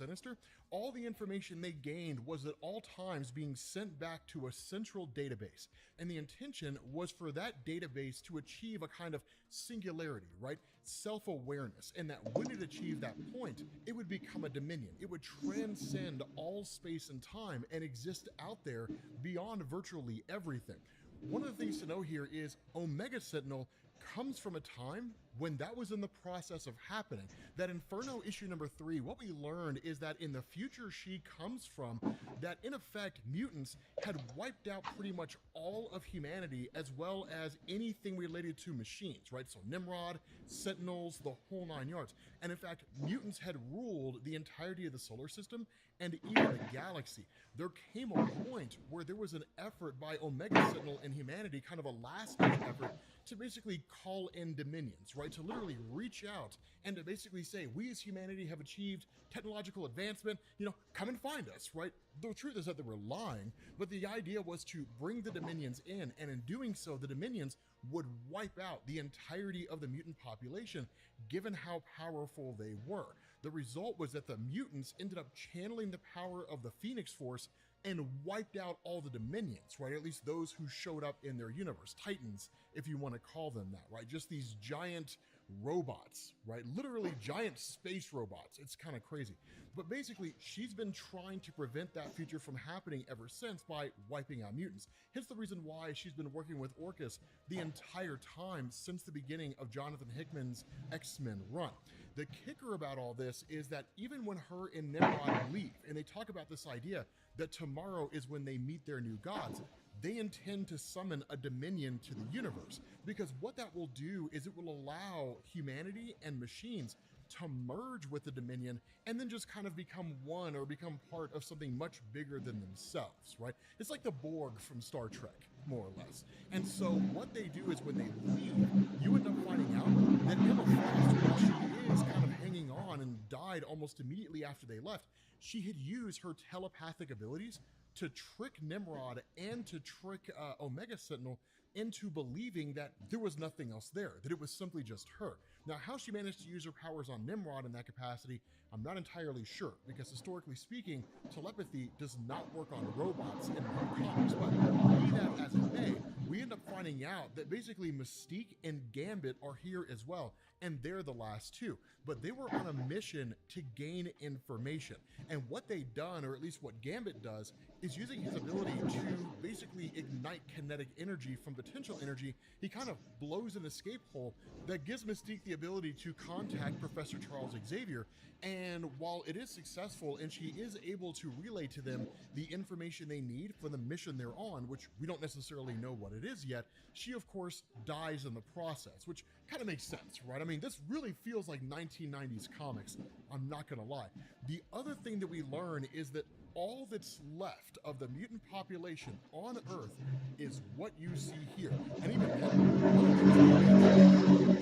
sinister, all the information they gained was at all times being sent back to a central database. And the intention was for that database to achieve a kind of singularity, right? Self-awareness. And that when it achieved that point, it would become a dominion. It would transcend all space and time and exist out there beyond virtually everything. One of the things to know here is Omega Sentinel comes from a time when that was in the process of happening. That Inferno issue number 3, what we learned is that in the future she comes from, that in effect mutants had wiped out pretty much all of humanity as well as anything related to machines, right? So Nimrod, Sentinels, the whole 9 yards. And in fact, mutants had ruled the entirety of the solar system and even the galaxy. There came a point where there was an effort by Omega Sentinel and humanity, kind of a last-minute effort, to basically call in dominions, right? To literally reach out and to basically say, we as humanity have achieved technological advancement, come and find us, right? The truth is that they were lying, but the idea was to bring the dominions in, and in doing so, the dominions would wipe out the entirety of the mutant population, given how powerful they were. The result was that the mutants ended up channeling the power of the Phoenix Force and wiped out all the dominions, right? At least those who showed up in their universe, Titans, if you want to call them that, right? Just these giant robots, right? Literally giant space robots. It's kind of crazy. But basically, she's been trying to prevent that future from happening ever since by wiping out mutants. Hence the reason why she's been working with Orchis the entire time since the beginning of Jonathan Hickman's X-Men run. The kicker about all this is that even when her and Nimrod leave, and they talk about this idea that tomorrow is when they meet their new gods, they intend to summon a dominion to the universe, because what that will do is it will allow humanity and machines to merge with the dominion and then just kind of become one or become part of something much bigger than themselves, right? It's like the Borg from Star Trek, more or less. And so what they do is when they leave, you end up finding out that Emma Frost, while she is kind of hanging on and died almost immediately after they left, she had used her telepathic abilities to trick Nimrod and to trick Omega Sentinel into believing that there was nothing else there, that it was simply just her. Now, how she managed to use her powers on Nimrod in that capacity, I'm not entirely sure, because historically speaking, telepathy does not work on robots in comics, but be that as it may, we end up finding out that basically Mystique and Gambit are here as well, and they're the last two, but they were on a mission to gain information. And what they've done, or at least what Gambit does, is using his ability to basically ignite kinetic energy from potential energy. He kind of blows an escape hole that gives Mystique the ability to contact Professor Charles Xavier, and while it is successful and she is able to relay to them the information they need for the mission they're on, which we don't necessarily know what it is yet, she of course dies in the process, which kind of makes sense, right? I mean, this really feels like 1990s comics, I'm not gonna lie. The other thing that we learn is that all that's left of the mutant population on Earth is what you see here. And even then,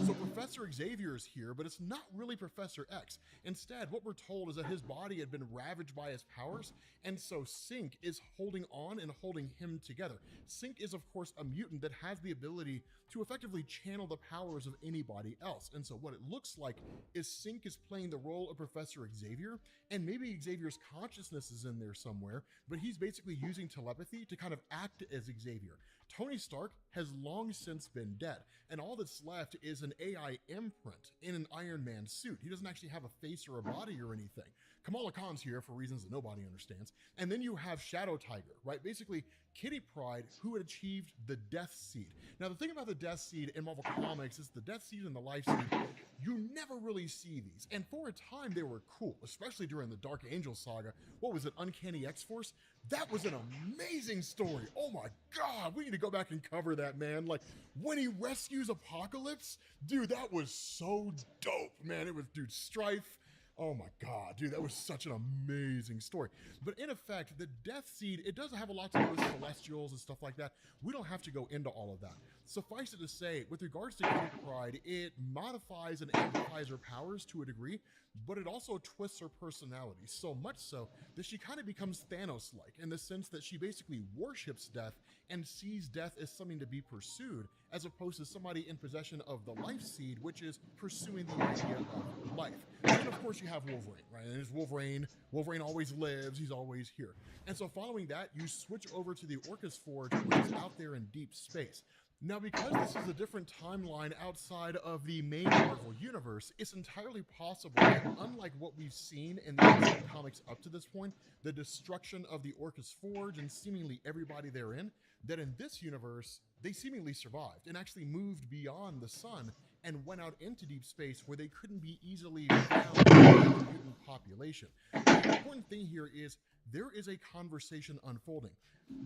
so Professor Xavier is here, but it's not really Professor X. Instead, what we're told is that his body had been ravaged by his powers, and so Synch is holding on and holding him together. Synch is, of course, a mutant that has the ability to effectively channel the powers of anybody else. And so what it looks like is Synch is playing the role of Professor Xavier, and maybe Xavier's consciousness is in there somewhere, but he's basically using telepathy to kind of act as Xavier. Tony Stark has long since been dead, and all that's left is an AI imprint in an Iron Man suit. He doesn't actually have a face or a body or anything. Kamala Khan's here for reasons that nobody understands. And then you have Shadow Tiger, right? Basically, Kitty Pryde, who had achieved the Death Seed. Now, the thing about the Death Seed in Marvel Comics is the Death Seed and the Life Seed, you never really see these. And for a time, they were cool, especially during the Dark Angel saga. What was it, Uncanny X-Force? That was an amazing story. Oh my God, we need to go back and cover that, man. Like, when he rescues Apocalypse, dude, that was so dope, man. It was, dude, Strife. Oh my God, dude, that was such an amazing story. But in effect, the Death Seed, it does have a lot to do with Celestials and stuff like that. We don't have to go into all of that. Suffice it to say, with regards to Kitty Pryde, it modifies and amplifies her powers to a degree, but it also twists her personality, so much so that she kind of becomes Thanos-like in the sense that she basically worships death and sees death as something to be pursued, as opposed to somebody in possession of the Life Seed, which is pursuing the idea of life. And then, of course, you have Wolverine, right? And it's Wolverine. Wolverine always lives. He's always here. And so following that, you switch over to the Orcus Forge, which is out there in deep space. Now, because this is a different timeline outside of the main Marvel universe, it's entirely possible that unlike what we've seen in the X-Men comics up to this point, the destruction of the Orcus Forge and seemingly everybody therein, that in this universe, they seemingly survived and actually moved beyond the sun and went out into deep space where they couldn't be easily found by the mutant population. The important thing here is there is a conversation unfolding.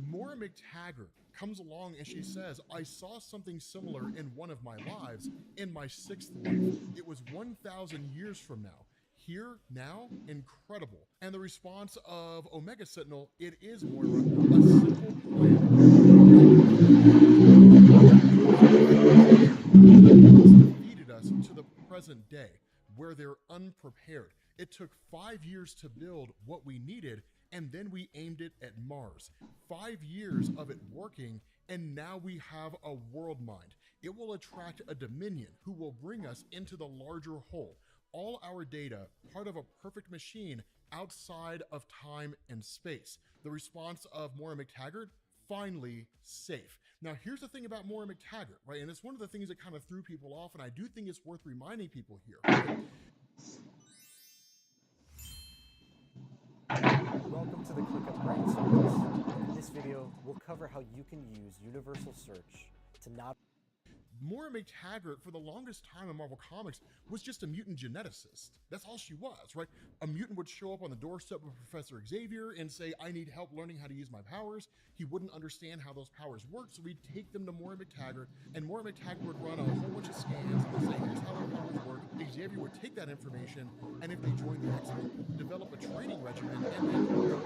Moira McTaggart comes along and she says, I saw something similar in one of my lives, in my 6th life. It was 1,000 years from now. Here, now, incredible. And the response of Omega Sentinel, it is Moira, a simple plan. Defeated us to the present day, where they're unprepared. It took 5 years to build what we needed, and then we aimed it at Mars. 5 years of it working, and now we have a world mind. It will attract a Dominion who will bring us into the larger whole. All our data, part of a perfect machine outside of time and space. The response of Moira McTaggart, finally safe. Now, here's the thing about Moira McTaggart, right? And it's one of the things that kind of threw people off, and I do think it's worth reminding people here. Welcome to the ClickUp Brain Science. In this video, we'll cover how you can use universal search to not... Moira McTaggart, for the longest time in Marvel Comics, was just a mutant geneticist. That's all she was, right? A mutant would show up on the doorstep of Professor Xavier and say, I need help learning how to use my powers. He wouldn't understand how those powers work, so we'd take them to Moira McTaggart, and Moira McTaggart would run a whole bunch of scans and say, here's how their powers work. Xavier would take that information, and if they joined the X-Men, develop a training regimen, and then go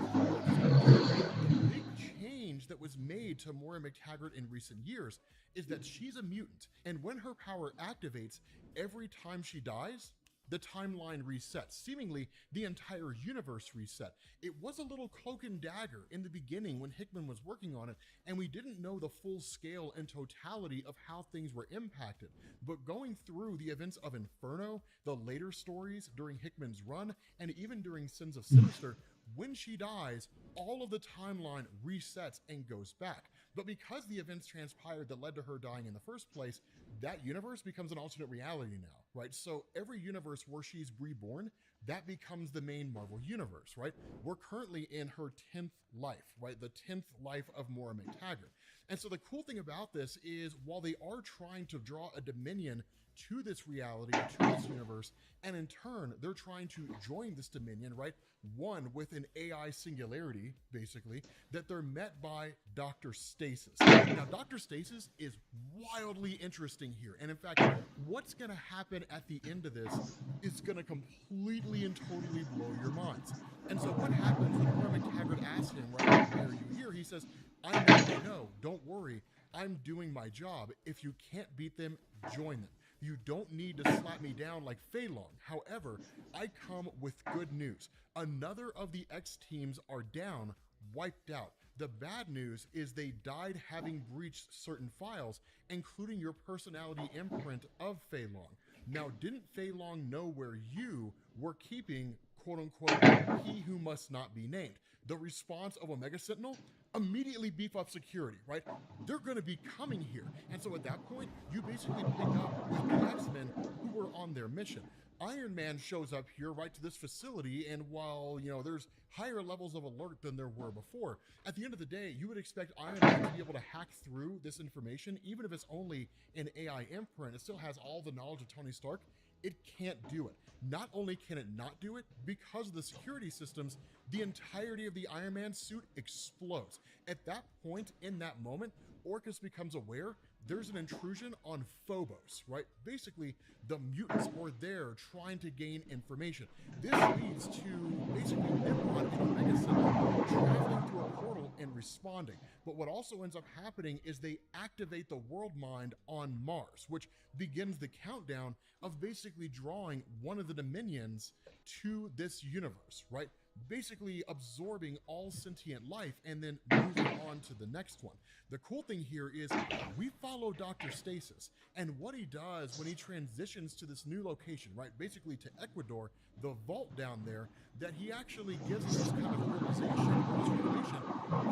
the big change that was made to Moira McTaggart in recent years is that she's a mutant, and when her power activates, every time she dies, the timeline resets. Seemingly, the entire universe reset. It was a little cloak and dagger in the beginning when Hickman was working on it, and we didn't know the full scale and totality of how things were impacted. But going through the events of Inferno, the later stories during Hickman's run, and even during Sins of Sinister, when she dies, all of the timeline resets and goes back. But because the events transpired that led to her dying in the first place, that universe becomes an alternate reality now, right? So every universe where she's reborn, that becomes the main Marvel universe, right? We're currently in her 10th life, right? The 10th life of Moira McTaggart. And so the cool thing about this is while they are trying to draw a Dominion to this reality, to this universe, and in turn, they're trying to join this Dominion, right? One with an AI singularity, basically, that they're met by Dr. Stasis. Now, Dr. Stasis is wildly interesting here. And in fact, what's going to happen at the end of this is going to completely and totally blow your minds. And so what happens when Moira McTaggart asks him, right, why are you here? He says, I know, don't worry, I'm doing my job. If you can't beat them, join them. You don't need to slap me down like Fei Long. However, I come with good news. Another of the X teams are down, wiped out. The bad news is they died having breached certain files, including your personality imprint of Fei Long. Now, didn't Fei Long know where you were keeping, quote unquote, he who must not be named? The response of Omega Sentinel? Immediately beef up security, right? They're going to be coming here. And so at that point, you basically pick up with the X-Men who were on their mission. Iron Man shows up here right to this facility, and while, you know, there's higher levels of alert than there were before, at the end of the day, you would expect Iron Man to be able to hack through this information, even if it's only an AI imprint. It still has all the knowledge of Tony Stark. It can't do it. Not only can it not do it, because of the security systems, the entirety of the Iron Man suit explodes. At that point, in that moment, Orcus becomes aware there's an intrusion on Phobos, right? Basically, the mutants were there trying to gain information. This leads to basically Nimrod and Omega Sentinel traveling through a portal and responding. But what also ends up happening is they activate the world mind on Mars, which begins the countdown of basically drawing one of the Dominions to this universe, right? basically absorbing all sentient life and then moving on to the next one. The cool thing here is we follow Dr. Stasis, and what he does when he transitions to this new location, right, basically to Ecuador, the vault down there, that he actually gives us this kind of realization, or this revelation,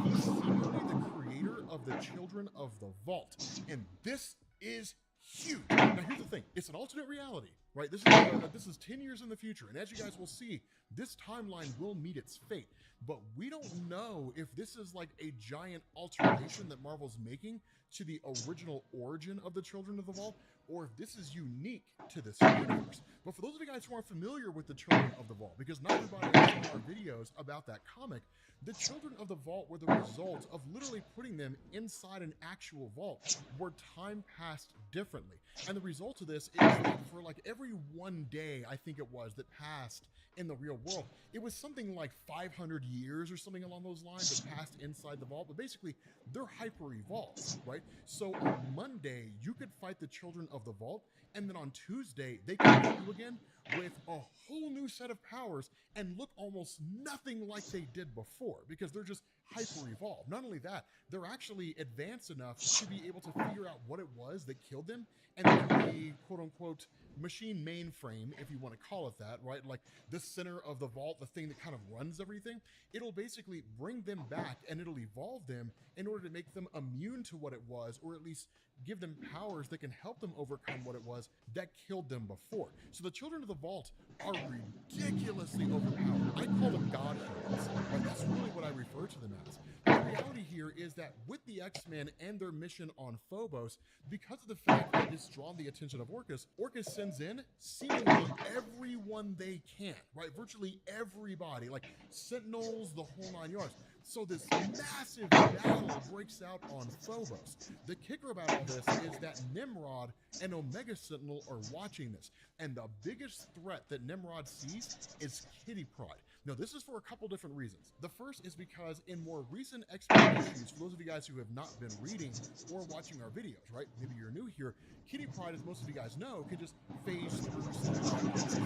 he's secretly the creator of the children of the vault. And this is huge. Now here's the thing, it's an alternate reality, right? This is 10 years in the future, and as you guys will see, this timeline will meet its fate. But we don't know if this is like a giant alteration that Marvel's making to the original origin of the Children of the Vault, or if this is unique to this universe. But for those of you guys who aren't familiar with the Children of the Vault, because not everybody has seen our videos about that comic, the Children of the Vault were the result of literally putting them inside an actual vault where time passed differently. And the result of this is that for like every one day, I think it was, that passed in the real world, it was something like 500 years or something along those lines that passed inside the vault. But basically, they're hyper-evolved, right? So on Monday, you could fight the Children of the Vault, and then on Tuesday, they could meet you again with a whole new set of powers and look almost nothing like they did before, because they're just hyper-evolved. Not only that, they're actually advanced enough to be able to figure out what it was that killed them, and then the quote-unquote machine mainframe, if you want to call it that, right? Like the center of the vault, the thing that kind of runs everything, it'll basically bring them back and it'll evolve them in order to make them immune to what it was, or at least give them powers that can help them overcome what it was that killed them before. So the Children of the Vault are ridiculously overpowered. I call them god humans, but that's really what I refer to them as. The reality here is that with the X-Men and their mission on Phobos, because of the fact that it's drawn the attention of Orcus, Orcus sends in seemingly everyone they can, right? Virtually everybody, like Sentinels, the whole 9 yards. So this massive battle breaks out on Phobos. The kicker about all this is that Nimrod and Omega Sentinel are watching this, and the biggest threat that Nimrod sees is Kitty Pryde. Now, this is for a couple different reasons. The first is because in more recent X-Men issues, for those of you guys who have not been reading or watching our videos, right? Maybe you're new here. Kitty Pryde, as most of you guys know, can just phase through situations.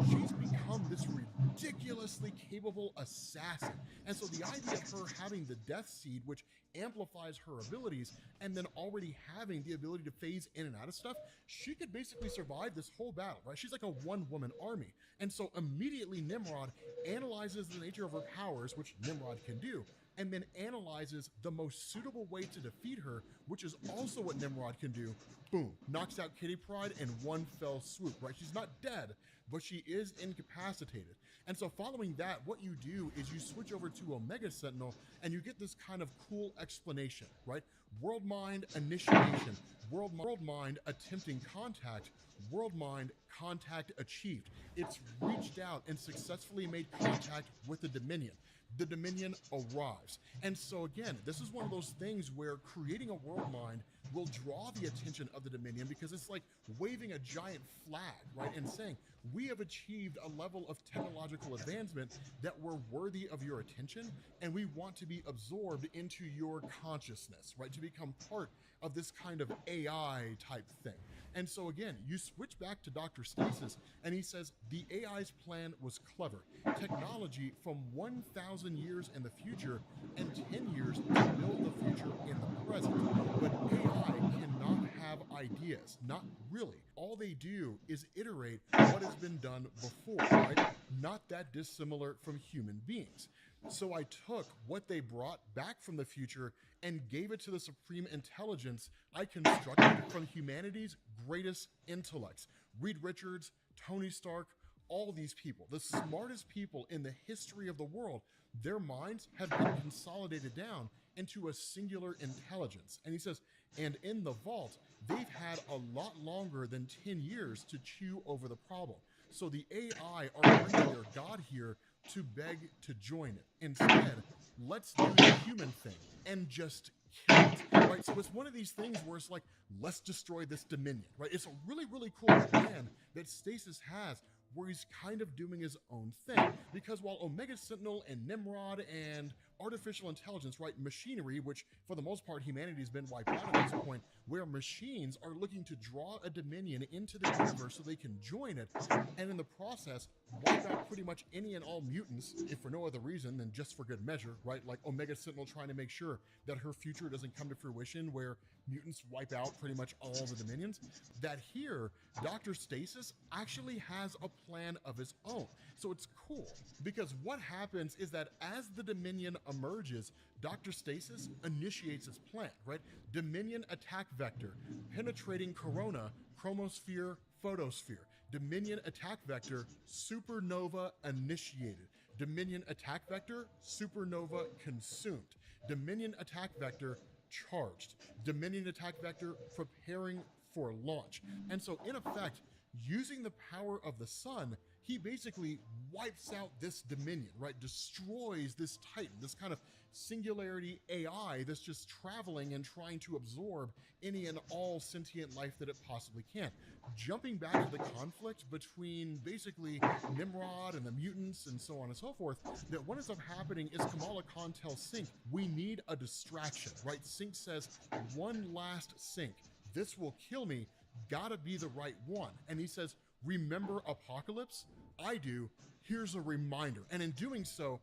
She's become this ridiculously capable assassin. And so the idea of her having the Death Seed, which amplifies her abilities, and then already having the ability to phase in and out of stuff, she could basically survive this whole battle, right? She's like a one-woman army. And so immediately Nimrod analyzes the nature of her powers, which Nimrod can do, and then analyzes the most suitable way to defeat her, which is also what Nimrod can do. Boom, knocks out Kitty Pryde in one fell swoop, right? She's not dead, but she is incapacitated. And so following that, what you do is you switch over to Omega Sentinel, and you get this kind of cool explanation, right? World Mind initiation, World Mind attempting contact, World Mind contact achieved. It's reached out and successfully made contact with the Dominion. The Dominion arrives. And so again, this is one of those things where creating a world mind will draw the attention of the Dominion, because it's like waving a giant flag, right? And saying, we have achieved a level of technological advancement that we're worthy of your attention, and we want to be absorbed into your consciousness, right? To become part of this kind of AI type thing. And so again, you switch back to Dr. Stasis, and he says the AI's plan was clever. Technology from 1,000 years in the future and 10 years to build the future in the present. But AI cannot have ideas, not really. All they do is iterate what has been done before, right? Not that dissimilar from human beings. So I took what they brought back from the future and gave it to the supreme intelligence I constructed from humanity's greatest intellects. Reed Richards, Tony Stark, all these people, the smartest people in the history of the world, their minds have been consolidated down into a singular intelligence. And he says, and in the vault, they've had a lot longer than 10 years to chew over the problem. So the AI are bringing their God here to beg to join it. Instead, let's do the human thing and just kill it, right? So it's one of these things where it's like, let's destroy this Dominion, right? It's a really, really cool plan that Stasis has, where he's kind of doing his own thing. Because while Omega Sentinel and Nimrod and artificial intelligence, right, machinery, which for the most part humanity's been wiped out at this point, where machines are looking to draw a Dominion into the universe so they can join it, and in the process wipe out pretty much any and all mutants, if for no other reason than just for good measure, right? Like Omega Sentinel trying to make sure that her future doesn't come to fruition where mutants wipe out pretty much all of the Dominions, that here, Dr. Stasis actually has a plan of his own. So it's cool, because what happens is that as the Dominion emerges, Dr. Stasis initiates his plan, right? Dominion attack vector, penetrating corona, chromosphere, photosphere. Dominion attack vector, supernova initiated. Dominion attack vector, supernova consumed. Dominion attack vector, charged. Dominion attack vector, preparing for launch. And so in effect, using the power of the sun, he basically wipes out this Dominion, right? Destroys this Titan, this kind of singularity AI that's just traveling and trying to absorb any and all sentient life that it possibly can. Jumping back to the conflict between basically Nimrod and the mutants and so on and so forth, that what ends up happening is Kamala Khan tells Sync, we need a distraction, right? Sync says, one last Sync, this will kill me, gotta be the right one. And he says, remember Apocalypse? I do, here's a reminder. And in doing so,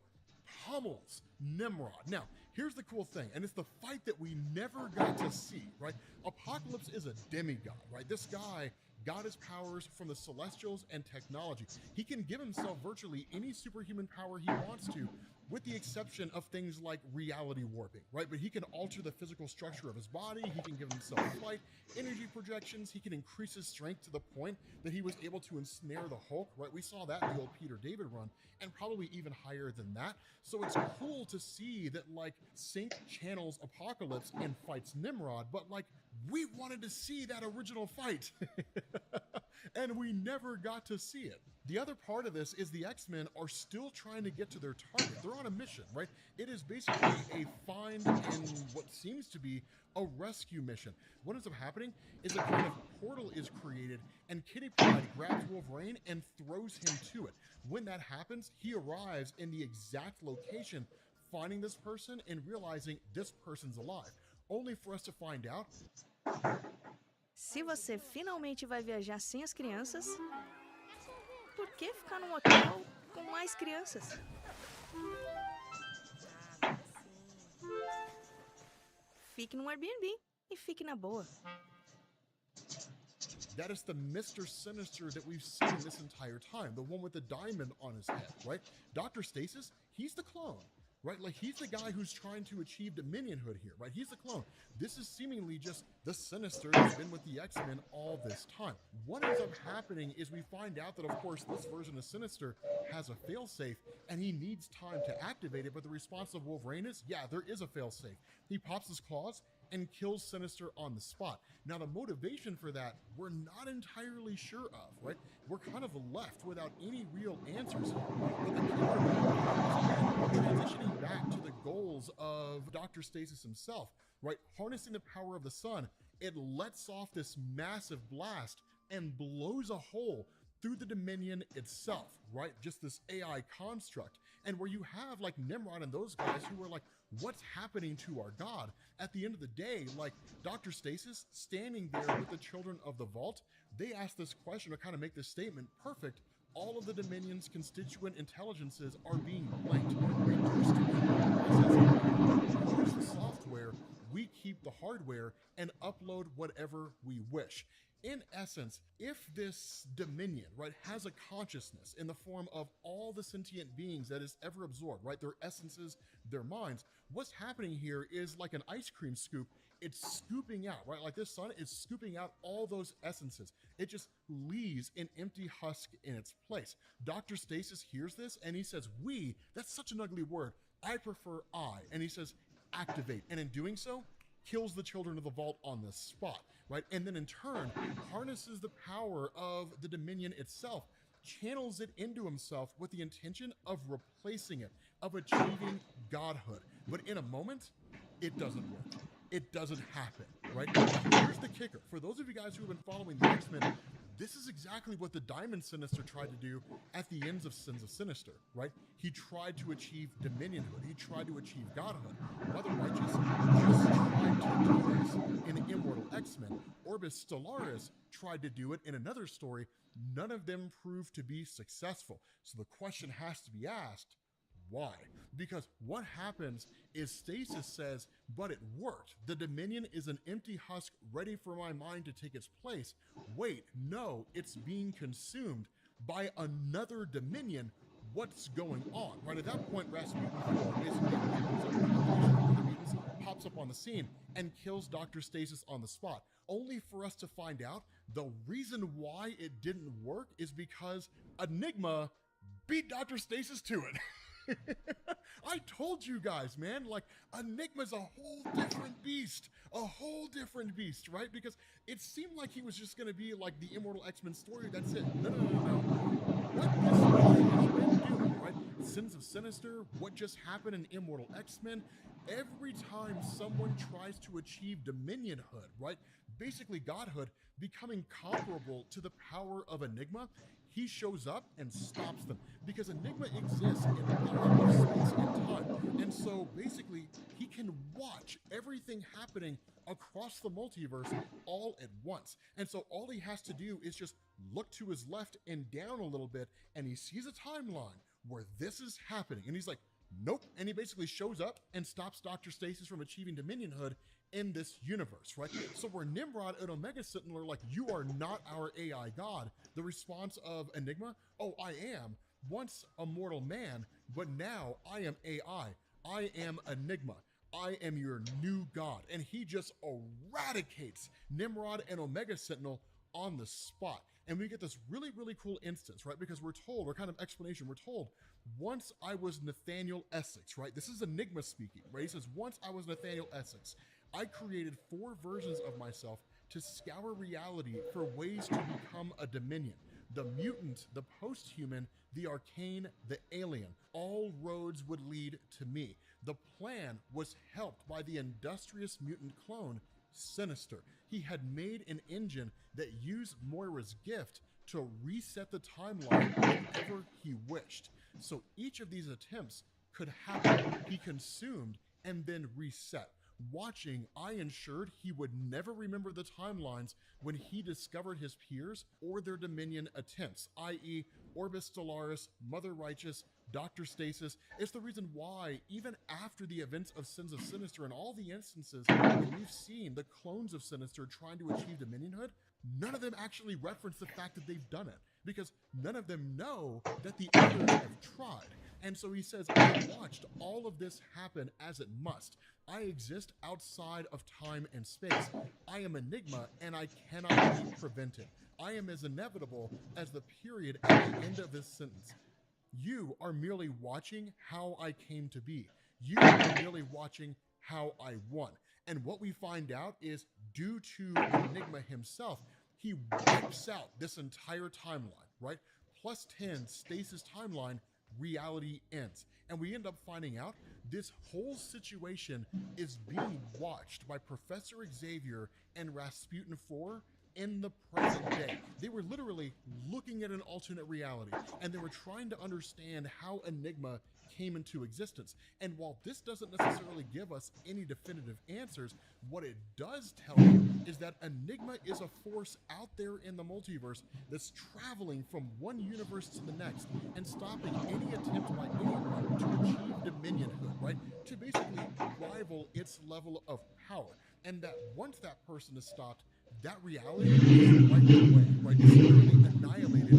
pummels Nimrod. Now, here's the cool thing, and it's the fight that we never got to see, right? Apocalypse is a demigod, right? This guy got his powers from the Celestials and technology. He can give himself virtually any superhuman power he wants to, with the exception of things like reality warping, right? But he can alter the physical structure of his body, he can give himself flight, energy projections, he can increase his strength to the point that he was able to ensnare the Hulk, right? We saw that in the old Peter David run, and probably even higher than that. So it's cool to see that, like, Sync channels Apocalypse and fights Nimrod, but, like, we wanted to see that original fight. And we never got to see it. The other part of this is the X-Men are still trying to get to their target. They're on a mission, right? It is basically a find and what seems to be a rescue mission. What ends up happening is a kind of portal is created and Kitty Pryde grabs Wolverine and throws him to it. When that happens, he arrives in the exact location, finding this person and realizing this person's alive. Only for us to find out. Se você finalmente vai viajar sem as crianças, por que ficar num hotel com mais crianças? Fique num Airbnb e fique na boa. That is the Mr. Sinister that we've seen this entire time, the one with the diamond on his head, right? Dr. Stasis, he's the clone, right? Like, he's the guy who's trying to achieve Dominionhood here, right? He's the clone. This is seemingly just the Sinister that's been with the X-Men all this time. What ends up happening is we find out that, of course, this version of Sinister has a failsafe, and he needs time to activate it, but the response of Wolverine is, yeah, there is a failsafe. He pops his claws and kills Sinister on the spot. Now, the motivation for that, we're not entirely sure of, right? We're kind of left without any real answers here. But the killer transitioning back to the goals of Dr. Stasis himself, right? Harnessing the power of the sun, it lets off this massive blast and blows a hole through the Dominion itself, right? Just this AI construct. And where you have like Nimrod and those guys who are like, what's happening to our God? At the end of the day, like Dr. Stasis standing there with the children of the vault, they ask this question or kind of make this statement, perfect. All of the Dominion's constituent intelligences are being blanked, reduced to processing. Use the software, we keep the hardware, and upload whatever we wish. In essence, if this Dominion, right, has a consciousness in the form of all the sentient beings that is ever absorbed, right, their essences, their minds, what's happening here is like an ice cream scoop. It's scooping out, right, like this sun is scooping out all those essences. It just leaves an empty husk in its place. Dr. Stasis hears this and he says, we, that's such an ugly word. I prefer I. And he says, activate. And in doing so, kills the children of the vault on the spot, right? And then in turn, harnesses the power of the Dominion itself, channels it into himself with the intention of replacing it, of achieving godhood. But in a moment, it doesn't work. It doesn't happen, right? Here's the kicker. For those of you guys who have been following the X-Men, This is exactly what the Diamond Sinister tried to do at the ends of Sins of Sinister, right? He tried to achieve dominionhood. He tried to achieve godhood. Mother Righteous just tried to do this in Immortal X-Men. Orbis Stellaris tried to do it in another story. None of them proved to be successful. So the question has to be asked, why? Because what happens is Stasis says, but it worked. The Dominion is an empty husk ready for my mind to take its place. Wait, no, it's being consumed by another Dominion. What's going on? Right at that point, Rasputin basically pops up on the scene and kills Dr. Stasis on the spot, only for us to find out the reason why it didn't work is because Enigma beat Dr. Stasis to it. I told you guys, man, like Enigma's a whole different beast, right? Because it seemed like he was just going to be like the Immortal X-Men story. That's it. No. What this guy has been doing, right? Sins of Sinister, what just happened in Immortal X-Men, every time someone tries to achieve dominionhood, right? Basically godhood, becoming comparable to the power of Enigma, he shows up and stops them because Enigma exists in all of space and time. And so basically he can watch everything happening across the multiverse all at once. And so all he has to do is just look to his left and down a little bit and he sees a timeline where this is happening. And he's like, nope. And he basically shows up and stops Dr. Stasis from achieving dominionhood in this universe, right? So where Nimrod and Omega Sentinel are like, you are not our AI god, the response of Enigma, oh, I am once a mortal man, but now I am AI. I am Enigma. I am your new god. And he just eradicates Nimrod and Omega Sentinel on the spot. And we get this really, really cool instance, right? Because we're told, or kind of explanation, we're told, once I was Nathaniel Essex, right? This is Enigma speaking, right? He says, once I was Nathaniel Essex, I created 4 versions of myself to scour reality for ways to become a Dominion. The mutant, the post-human, the arcane, the alien. All roads would lead to me. The plan was helped by the industrious mutant clone, Sinister. He had made an engine that used Moira's gift to reset the timeline whenever he wished. So each of these attempts could happen. He consumed and then reset. Watching, I ensured he would never remember the timelines when he discovered his peers or their Dominion attempts, i.e. Orbis Stellaris, Mother Righteous, Dr. Stasis. It's the reason why, even after the events of Sins of Sinister and all the instances where we've seen the clones of Sinister trying to achieve Dominionhood, none of them actually reference the fact that they've done it, because none of them know that the others have tried. And so he says, I watched all of this happen as it must. I exist outside of time and space. I am Enigma, and I cannot be prevented. I am as inevitable as the period at the end of this sentence. You are merely watching how I came to be. You are merely watching how I won. And what we find out is, due to Enigma himself, he wipes out this entire timeline, right? Plus 10 Stasis timeline, reality ends. And we end up finding out this whole situation is being watched by Professor Xavier and Rasputin 4 in the present day. They were literally looking at an alternate reality, and they were trying to understand how Enigma came into existence. And while this doesn't necessarily give us any definitive answers, what it does tell you is that Enigma is a force out there in the multiverse that's traveling from one universe to the next and stopping any attempt by anyone to achieve dominionhood, right? To basically rival its level of power. And that once that person is stopped, that reality is wiped away, right? It's literally annihilated.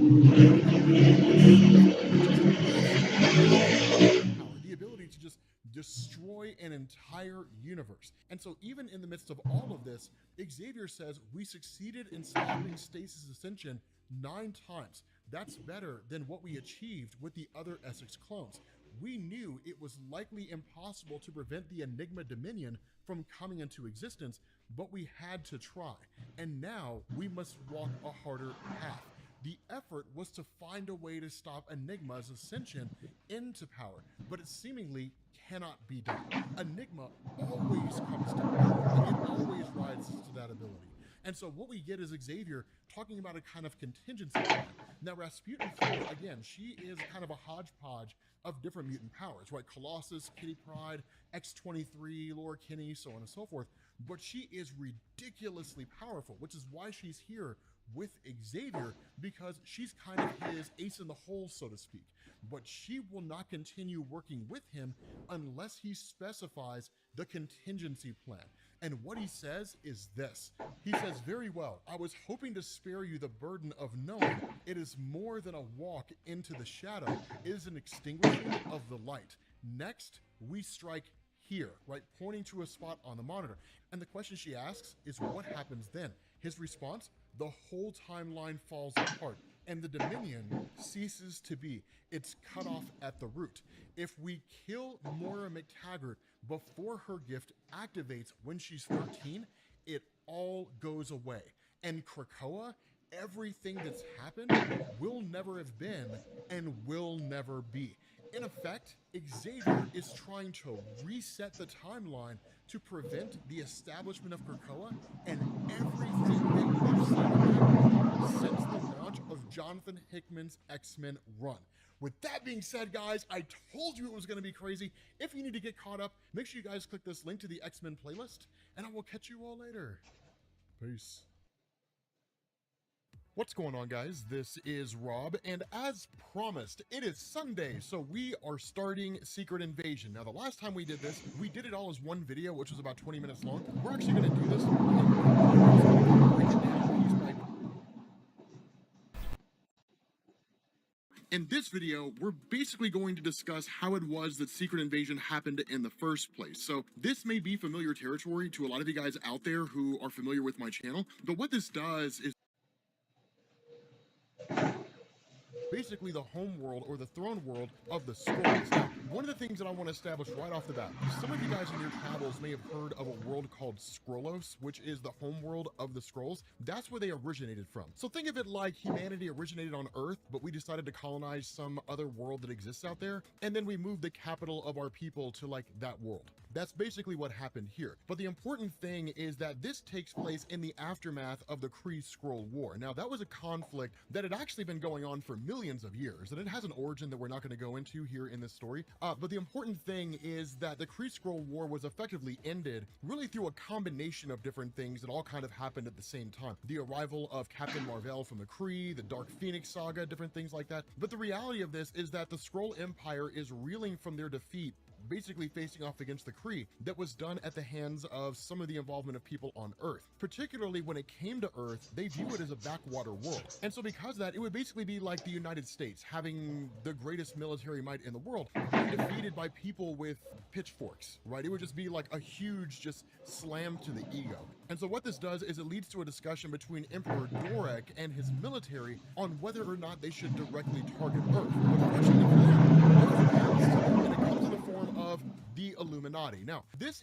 The ability to just destroy an entire universe. And so even in the midst of all of this, Xavier says, we succeeded in stopping Stasis' ascension 9 times. That's better than what we achieved with the other Essex clones. We knew it was likely impossible to prevent the Enigma Dominion from coming into existence, but we had to try. And now we must walk a harder path. The effort was to find a way to stop Enigma's ascension into power, but it seemingly cannot be done. Enigma always comes to power, and it always rises to that ability. And so what we get is Xavier talking about a kind of contingency plan. Now, Rasputin 4, again, she is kind of a hodgepodge of different mutant powers, right? Colossus, Kitty Pryde, X-23, Laura Kinney, so on and so forth. But she is ridiculously powerful, which is why she's here with Xavier, because she's kind of his ace in the hole, so to speak. But she will not continue working with him unless he specifies the contingency plan. And what he says is this. He says, very well, I was hoping to spare you the burden of knowing it is more than a walk into the shadow. It is an extinguishing of the light. Next, we strike here, right? Pointing to a spot on the monitor. And the question she asks is, what happens then? His response, the whole timeline falls apart and the Dominion ceases to be. It's cut off at the root. If we kill Moira McTaggart before her gift activates when she's 13, it all goes away. And Krakoa, everything that's happened will never have been and will never be. In effect, Xavier is trying to reset the timeline to prevent the establishment of Krakoa and everything that we've seen since the launch of Jonathan Hickman's X-Men run. With that being said, guys, I told you it was going to be crazy. If you need to get caught up, make sure you guys click this link to the X-Men playlist, and I will catch you all later. Peace. What's going on, guys? This is Rob, and as promised, it is Sunday, so we are starting Secret Invasion. Now, the last time we did this, we did it all as one video, which was about 20 minutes long. We're actually going to do this and break it down piece by piece. In this video, we're basically going to discuss how it was that Secret Invasion happened in the first place. So this may be familiar territory to a lot of you guys out there who are familiar with my channel, but what this does is basically the home world or the throne world of the Skrulls. Now, one of the things that I want to establish right off the bat, some of you guys in your travels may have heard of a world called Skrullos, which is the home world of the Skrulls. That's where they originated from. So think of it like humanity originated on Earth, but we decided to colonize some other world that exists out there, and then we moved the capital of our people to like that world. That's basically what happened here. But the important thing is that this takes place in the aftermath of the Kree-Skrull War. Now, that was a conflict that had actually been going on for millions of years, and it has an origin that we're not going to go into here in this story. But the important thing is that the Kree-Skrull War was effectively ended really through a combination of different things that all kind of happened at the same time. The arrival of Captain Marvel from the Kree, the Dark Phoenix saga, different things like that. But the reality of this is that the Skrull Empire is reeling from their defeat, basically facing off against the Kree, that was done at the hands of some of the involvement of people on Earth. Particularly when it came to Earth, they view it as a backwater world. And so because of that, it would basically be like the United States having the greatest military might in the world, being defeated by people with pitchforks, right? It would just be like a huge just slam to the ego. And so what this does is it leads to a discussion between Emperor Dorek and his military on whether or not they should directly target Earth. But fortunately for them, Earth passed, and it comes in the form of the Illuminati. Now, this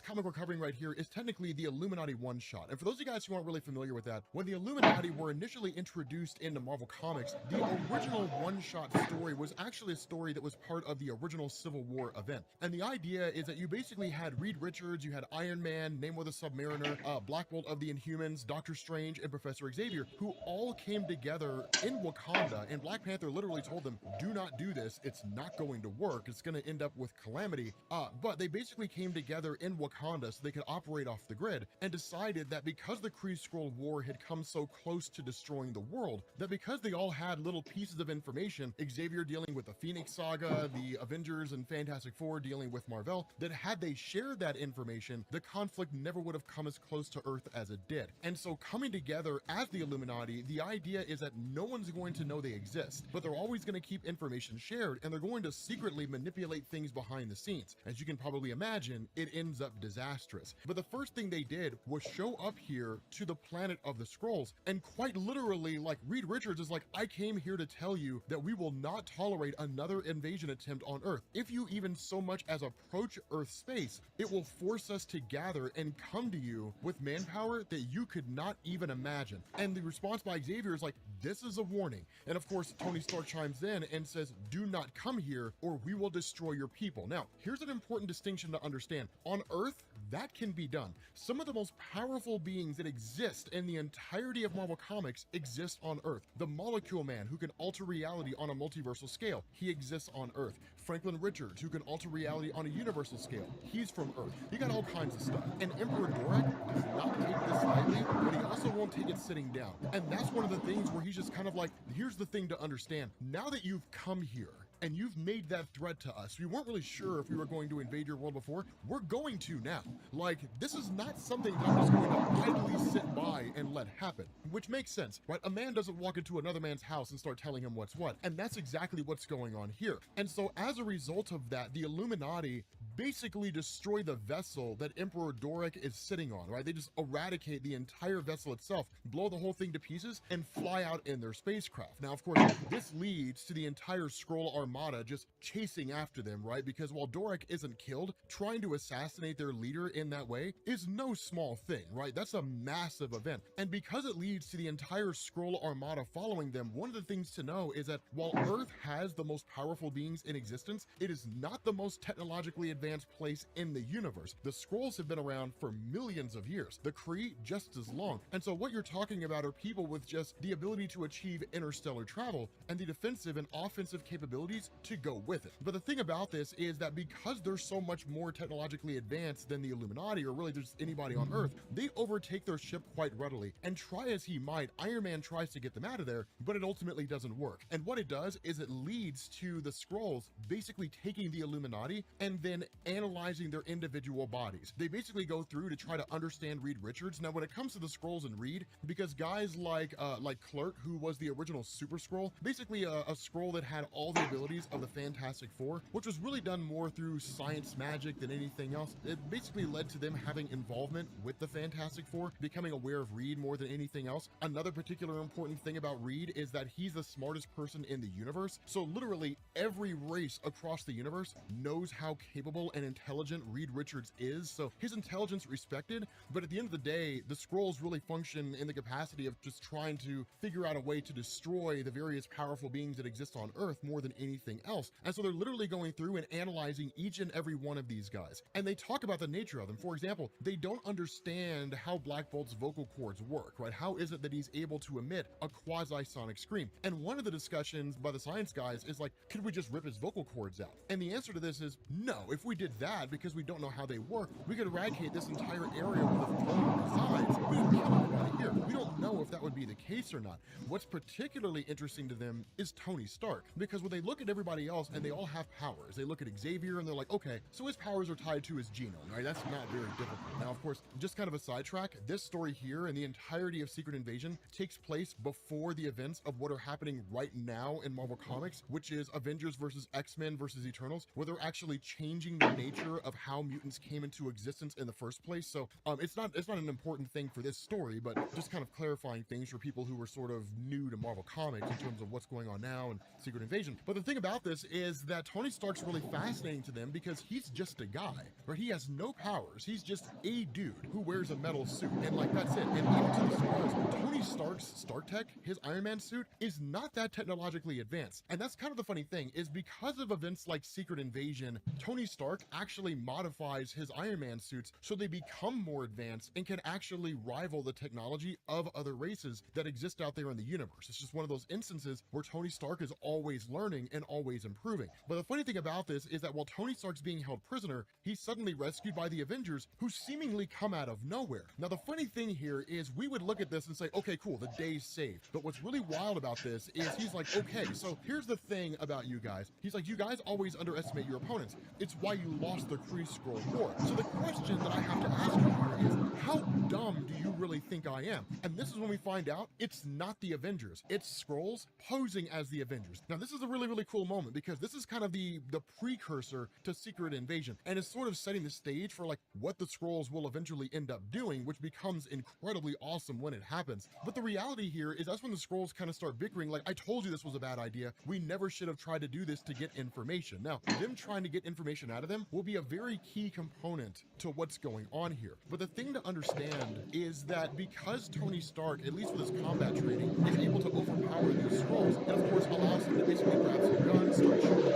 comic we're covering right here is technically the Illuminati one-shot. And for those of you guys who aren't really familiar with that, when the Illuminati were initially introduced into Marvel Comics, the original one-shot story was actually a story that was part of the original Civil War event. And the idea is that you basically had Reed Richards, you had Iron Man, Namor the Submariner, Black Bolt of the Inhumans, Doctor Strange, and Professor Xavier, who all came together in Wakanda, and Black Panther literally told them, do not do this, it's not going to work, it's going to end up with calamity. But they basically came together in Wakanda so they could operate off the grid, and decided that because the Kree-Skrull War had come so close to destroying the world, that because they all had little pieces of information, Xavier dealing with the Phoenix Saga, the Avengers and Fantastic Four dealing with Marvel, that had they shared that information, the conflict never would have come as close to Earth as it did. And so coming together as the Illuminati, the idea is that no one's going to know they exist, but they're always going to keep information shared, and they're going to secretly manipulate things behind the scenes. As you can probably imagine, it ends up disastrous. But the first thing they did was show up here to the planet of the Skrulls, and quite literally, like, Reed Richards is like, I came here to tell you that we will not tolerate another invasion attempt on Earth. If you even so much as approach Earth space, it will force us to gather and come to you with manpower that you could not even imagine. And the response by Xavier is like, this is a warning. And of course, Tony Stark chimes in and says, do not come here or we will destroy your people. Now, here's an important important distinction to understand. On Earth, that can be done. Some of the most powerful beings that exist in the entirety of Marvel Comics exist on Earth. The Molecule Man, who can alter reality on a multiversal scale, he exists on Earth. Franklin Richards, who can alter reality on a universal scale, he's from Earth. You got all kinds of stuff. And Emperor Dorek does not take this lightly, but he also won't take it sitting down. And that's one of the things where he's just kind of like, here's the thing to understand. Now that you've come here, and you've made that threat to us. We weren't really sure if we were going to invade your world before. We're going to now. Like, this is not something that I'm just going to idly sit by and let happen, which makes sense, right? A man doesn't walk into another man's house and start telling him what's what, and that's exactly what's going on here. And so as a result of that, the Illuminati basically destroy the vessel that Emperor Dorek is sitting on, right? They just eradicate the entire vessel itself, blow the whole thing to pieces, and fly out in their spacecraft. Now, of course, this leads to the entire Skrull Armada just chasing after them, right? Because while Dorek isn't killed, trying to assassinate their leader in that way is no small thing, right? That's a massive event. And because it leads to the entire Skrull Armada following them, one of the things to know is that while Earth has the most powerful beings in existence, it is not the most technologically advanced place in the universe. The Skrulls have been around for millions of years, the Kree just as long. And so what you're talking about are people with just the ability to achieve interstellar travel and the defensive and offensive capabilities to go with it. But the thing about this is that because they're so much more technologically advanced than the Illuminati, or really just anybody on Earth, they overtake their ship quite readily. And try as he might, Iron Man tries to get them out of there, but it ultimately doesn't work. And what it does is it leads to the Skrulls basically taking the Illuminati and then analyzing their individual bodies. They basically go through to try to understand Reed Richards. Now, when it comes to the Skrulls and Reed, because guys like Clerk, who was the original Super Skrull, basically a Skrull that had all the abilities of the Fantastic Four, which was really done more through science magic than anything else. It basically led to them having involvement with the Fantastic Four, becoming aware of Reed more than anything else. Another particular important thing about Reed is that he's the smartest person in the universe. So literally every race across the universe knows how capable and intelligent Reed Richards is. So his intelligence respected, but at the end of the day, the Skrulls really function in the capacity of just trying to figure out a way to destroy the various powerful beings that exist on Earth more than anything else. And so they're literally going through and analyzing each and every one of these guys. And they talk about the nature of them. For example, they don't understand how Black Bolt's vocal cords work, right? How is it that he's able to emit a quasi-sonic scream? And one of the discussions by the science guys is like, could we just rip his vocal cords out? And the answer to this is no. If we did that, because we don't know how they work, we could eradicate this entire area with a phone. Besides, we would kill everybody here. We don't know if that would be the case or not. What's particularly interesting to them is Tony Stark, because when they look at everybody else and they all have powers, they look at Xavier and they're like, okay, so his powers are tied to his genome, right? That's not very difficult. Now, of course, just kind of a sidetrack, this story here and the entirety of Secret Invasion takes place before the events of what are happening right now in Marvel Comics, which is Avengers versus X-Men versus Eternals, where they're actually changing the nature of how mutants came into existence in the first place. So it's not an important thing for this story, but just kind of clarifying things for people who were sort of new to Marvel Comics in terms of what's going on now and Secret Invasion. But the thing about this is that Tony Stark's really fascinating to them because he's just a guy, right? He has no powers. He's just a dude who wears a metal suit, and like that's it. And even to the Skrulls, Tony Stark's Stark Tech, his Iron Man suit, is not that technologically advanced. And that's kind of the funny thing, is because of events like Secret Invasion, Tony Stark actually modifies his Iron Man suits so they become more advanced and can actually rival the technology of other races that exist out there in the universe. It's just one of those instances where Tony Stark is always learning and always improving. But the funny thing about this is that while Tony Stark's being held prisoner, he's suddenly rescued by the Avengers, who seemingly come out of nowhere. Now, the funny thing here is we would look at this and say, okay, cool, the day's saved. But what's really wild about this is he's like, okay, so here's the thing about you guys. He's like, you guys always underestimate your opponents. It's why you lost the Kree Skrull War. So the question that I have to ask you here is, how dumb do you really think I am? And this is when we find out it's not the Avengers. It's Skrulls posing as the Avengers. Now, this is a really, really cool moment because this is kind of the precursor to Secret Invasion, and it's sort of setting the stage for like what the Skrulls will eventually end up doing, which becomes incredibly awesome when it happens. But the reality here is that's when the Skrulls kind of start bickering, like, I told you this was a bad idea. We never should have tried to do this to get information. Now, them trying to get information out of them will be a very key component to what's going on here. But the thing to understand is that because Tony Stark, at least with his combat training, is able to overpower these scrolls, it of course allows him to basically grab some guns, start shooting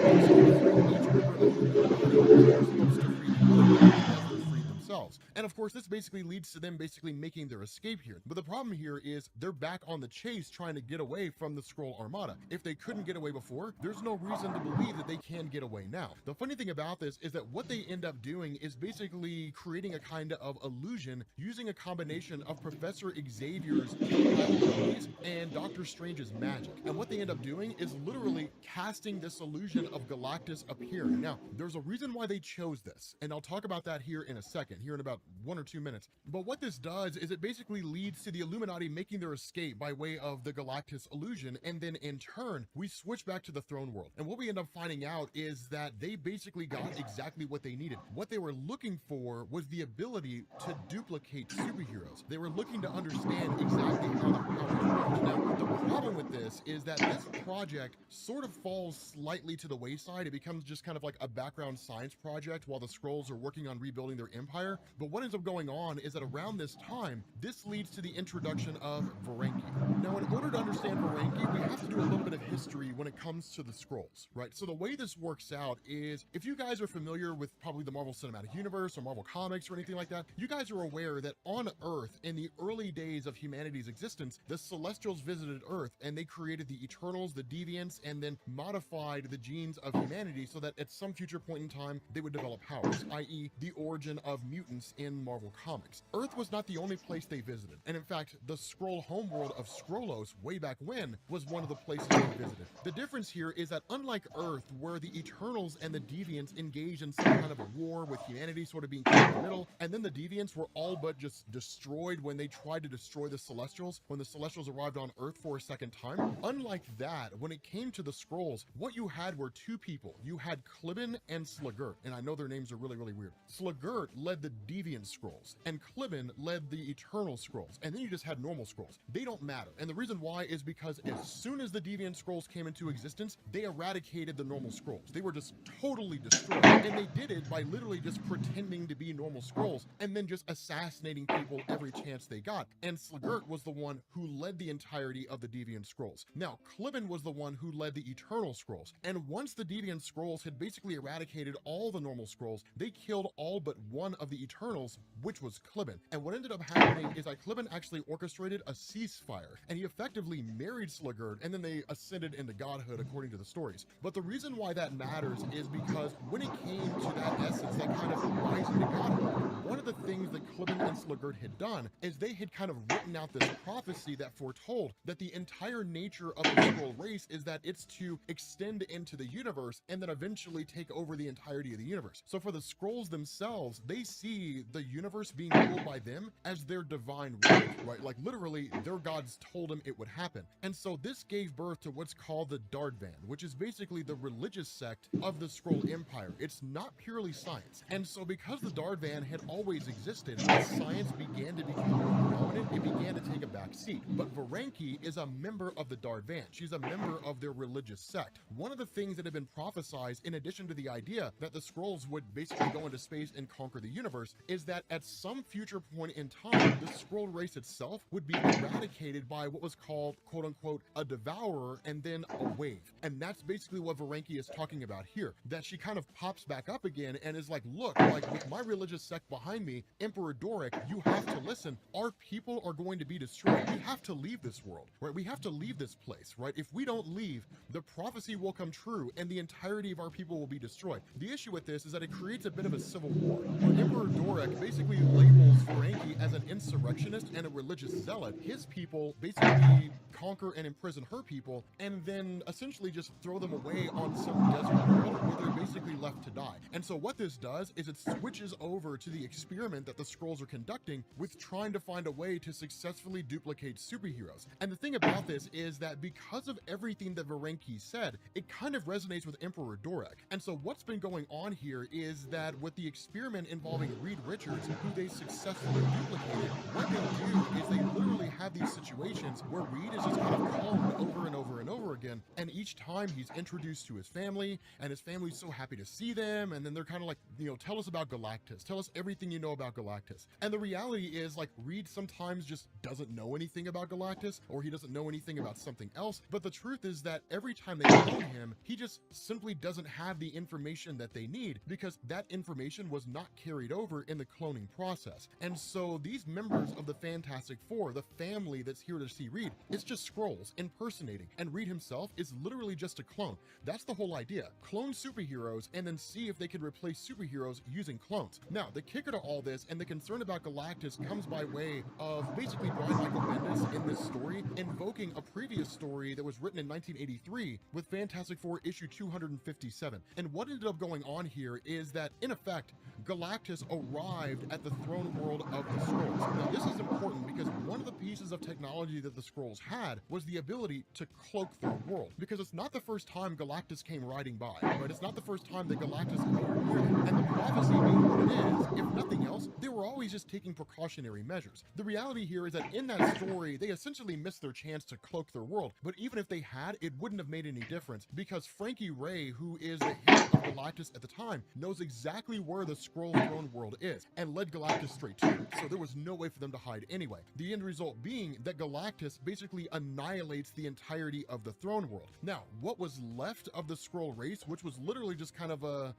at each member of the Illuminati who are supposed to free the other members as they're freed themselves. And of course, this basically leads to them basically making their escape here. But the problem here is they're back on the chase trying to get away from the Skrull Armada. If they couldn't get away before, there's no reason to believe that they can get away now. The funny thing about this is that what they end up doing is basically creating a kind of illusion using a combination of Professor Xavier's abilities and Doctor Strange's magic. And what they end up doing is literally casting this illusion of Galactus appearing. Now, there's a reason why they chose this, and I'll talk about that here in a second, here in about 1 or 2 minutes. But what this does is it basically leads to the Illuminati making their escape by way of the Galactus illusion, and then in turn, we switch back to the throne world. And what we end up finding out is that they basically got exactly what they needed. What they were looking for was the ability to duplicate superheroes. They were looking to understand exactly how their powers worked. Now, the problem with this is that this project sort of falls slightly to the wayside. It becomes just kind of like a background science project while the Skrulls are working on rebuilding their empire. But what ends up going on is that around this time, this leads to the introduction of Varanki. Now, in order to understand Varanki, we have to do a little bit of history when it comes to the Skrulls, right? So the way this works out is, if you guys are familiar with probably the Marvel Cinematic Universe or Marvel Comics or anything like that, you guys are aware that on Earth, in the early days of humanity's existence, the Celestials visited Earth and they created the Eternals, the Deviants, and then modified the genes of humanity so that at some future point in time, they would develop powers, i.e. the origin of mutants in Marvel Comics. Earth was not the only place they visited. And in fact, the Skrull homeworld of Skrullos way back when was one of the places they visited. The difference here is that unlike Earth, where the Eternals and the Deviants engaged in some kind of a war with humanity sort of being caught in the middle, and then the Deviants were all but just destroyed when they tried to destroy the Celestials, when the Celestials arrived on Earth for a second time. Unlike that, when it came to the Skrulls, what you had were two people. You had Klibbin and Slugurt, and I know their names are really, really weird. Slugurt led the Deviant Skrulls, and Klibbin led the Eternal Skrulls, and then you just had normal Skrulls. They don't matter, and the reason why is because as soon as the Deviant Skrulls came into existence, they eradicated the normal Skrulls. They were just totally destroyed, and they did it by literally just pretending to be normal Skrulls, and then just assassinating people every chance they got. And Slugurt was the one who led the entirety of the Deviant Skrulls. Now, Klibbin was the one who led the Eternal Skrulls, and once the Deviant Skrulls had basically eradicated all the normal Skrulls, they killed all but one of the Eternals, which was Klibbin. And what ended up happening is that Klibbin actually orchestrated a ceasefire, and he effectively married Slugurt, and then they ascended into godhood according to the stories. But the reason why that matters is because when it came to that essence, that kind of rising to godhood, one of the things that Klibbin and Slugurt had done is they had kind of written out this prophecy that foretold that the entire nature of the Skrull race is that it's to extend into the universe and then eventually take over the entirety of the universe. So for the Skrulls themselves, they see the universe being ruled by them as their divine right, right? Like literally their gods told them it would happen. And so this gave birth to what's called the Dardvan, which is basically the religious sect of the Skrull Empire. It's not purely science. And so because the Dardvan had always existed, as science began to become more prominent, it began to take a back seat. But Varanki is a member of the Dardvan. She's a member of their religious sect. One of the things that had been prophesized, in addition to the idea that the Skrulls would basically go into space and conquer the universe, is that at some future point in time, the Skrull race itself would be eradicated by what was called, quote unquote, a devourer and then a wave. And that's basically what Varanki is talking about here, that she kind of pops back up again and is like, look, like with my religious sect behind me, Emperor Doric, you have to listen. Our people are going to be destroyed. We have to leave this world, right? We have to leave this place, right? If we don't leave, the prophecy will come true and the entirety of our people will be destroyed. The issue with this is that it creates a bit of a civil war. Emperor Doric basically labels Varanki as an insurrectionist and a religious zealot. His people basically conquer and imprison her people and then essentially just throw them away on some desert world where they're basically left to die. And so what this does is it switches over to the experiment that the Skrulls are conducting with trying to find a way to successfully duplicate superheroes. And the thing about this is that because of everything that Varanki said, it kind of resonates with Emperor Doric. And so what's been going on here is that with the experiment involving Reed Richards, who they successfully duplicated, what they do is they literally have these situations where Reed is just kind of cloned over and over and over again, and each time he's introduced to his family, and his family's so happy to see them, and then they're kind of like, tell us about Galactus. Tell us everything you know about Galactus. And the reality is, like, Reed sometimes just doesn't know anything about Galactus, or he doesn't know anything about something else. But the truth is that every time they clone him, he just simply doesn't have the information that they need, because that information was not carried over in the cloning process. And so these members of the Fantastic Four, the family that's here to see Reed, it's just Skrulls impersonating, and Reed himself is literally just a clone. That's the whole idea. Clone superheroes and then see if they could replace superheroes using clones. Now, the kicker to all this and the concern about Galactus comes by way of basically Brian Michael Bendis in this story invoking a previous story that was written in 1983 with Fantastic Four issue 257. And what ended up going on here is that, in effect, Galactus arrived at the throne world of the Skrulls. Now, this is important because one of the pieces of technology that the Skrulls had was the ability to cloak their world, because it's not the first time Galactus came riding by, right? It's not the first time that Galactus appeared near them. And the prophecy being what it is, if nothing else, they were always just taking precautionary measures. The reality here is that in that story, they essentially missed their chance to cloak their world, but even if they had, it wouldn't have made any difference, because Frankie Ray, who is the head of Galactus at the time, knows exactly where the Skrull throne world is, and led Galactus straight to it, so there was no way for them to hide anyway. The end result being that Galactus basically annihilates the entirety of the throne world. Now, what was left of the Skrull race, which was literally just kind of a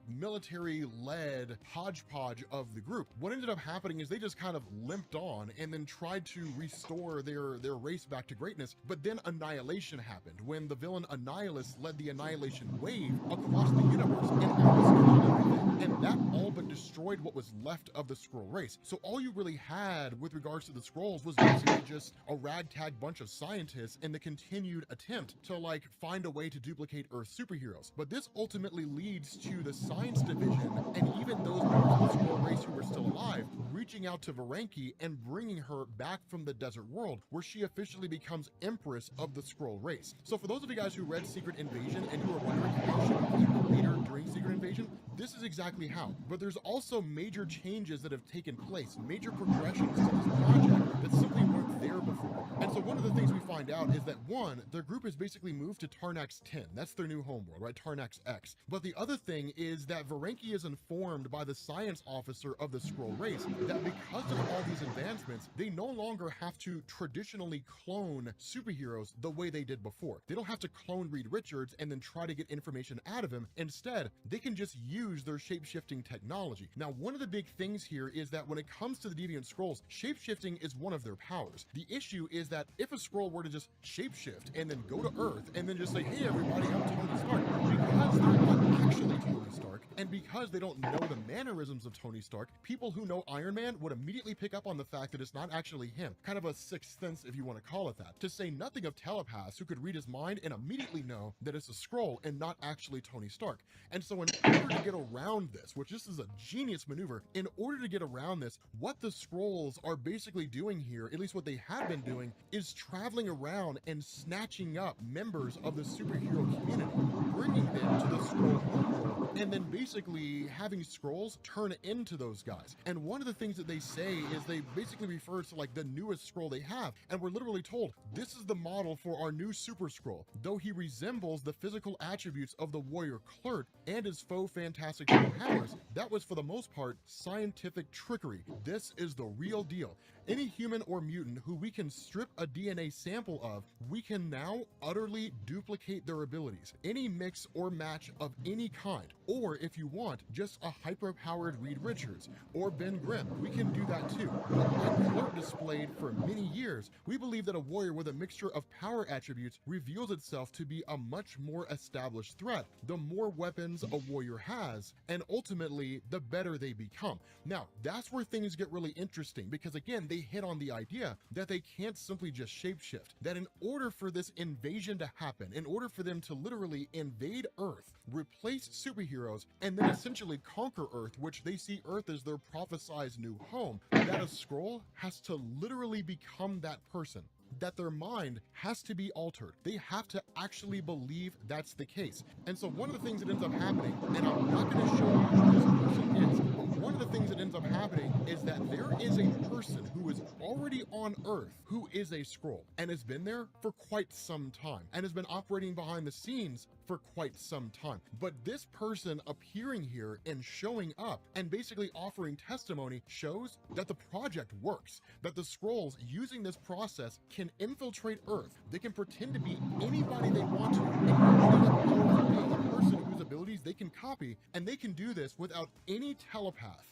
military-led hodgepodge of the group, what ended up happening is they just kind of limped on and then tried to restore their race back to greatness, but then annihilation happened when the villain Annihilus led the annihilation wave across the universe and almost killed everything, and that all but destroyed what was left of the Skrull race. So all you really had with regards to the Skrulls was basically just a ragtag bunch of scientists and the continued attempt to like find a way to duplicate Earth superheroes. But this ultimately leads to the science division and even those members of the Skrull race who were still alive reaching out to Varenki and bringing her back from the desert world, where she officially becomes Empress of the Skrull race. So for those of you guys who read Secret Invasion and who are wondering how she became the leader during Secret Invasion, this is exactly how. But there's also major changes that have taken place, major progressions to this project that simply weren't there before. And so one of the things we find out is that, one, their group has basically moved to Tarnax 10. That's their new homeworld, right? Tarnax X. But the other thing is that Varenki is informed by the science officer of the Skrull race that because of all these advancements, they no longer have to traditionally clone superheroes the way they did before. They don't have to clone Reed Richards and then try to get information out of him. Instead, they can just use their shape-shifting technology. Now, one of the big things here is that when it comes to the Deviant Skrulls, shape-shifting is one of their powers. The issue is that if a Skrull were to just shape-shift and then go to Earth and then just say, hey everybody, I'm Tony Stark, because they're not actually Tony Stark, and because they don't know the mannerisms of Tony Stark, people who know Iron Man would immediately pick up on the fact that it's not actually him. Kind of a sixth sense, if you want to call it that. To say nothing of telepaths who could read his mind and immediately know that it's a Skrull and not actually Tony Stark. And so in order to get around this, which this is a genius maneuver, in order to get around this, what the Skrulls are basically doing here, at least what they have been doing, is traveling around and snatching up members of the superhero community, bringing them to the Skrull homeworld, and then basically having Skrulls turn into those guys. And one of the things that they say is they basically refer to like the newest Skrull they have, and we're literally told this is the model for our new Super Skrull. Though he resembles the physical attributes of the warrior Clert and his faux Fantastic Four powers, that was for the most part scientific trickery. This is the real deal. Any human or mutant who we can strip a DNA sample of, we can now utterly duplicate their abilities. Any mix or match of any kind, or if you want, just a hyper-powered Reed Richards or Ben Grimm, we can do that too. But like Clert displayed for many years, we believe that a warrior with a mixture of power attributes reveals itself to be a much more established threat. The more weapons a warrior has, and ultimately, the better they become. Now, that's where things get really interesting, because again, they hit on the idea that they can't simply just shapeshift, that in order for this invasion to happen, in order for them to literally invade Earth, replace superheroes, and then essentially conquer Earth, which they see Earth as their prophesized new home, that a Skrull has to literally become that person. That their mind has to be altered. They have to actually believe that's the case. And so one of the things that ends up happening, and I'm not going to show you who this person is, but one of the things that ends up happening is that there is a person who is already on Earth who is a Skrull and has been there for quite some time and has been operating behind the scenes for quite some time. But this person appearing here and showing up and basically offering testimony shows that the project works, that the Skrulls using this process can infiltrate Earth. They can pretend to be anybody they want to and end up being a person whose abilities they can copy, and they can do this without any telepath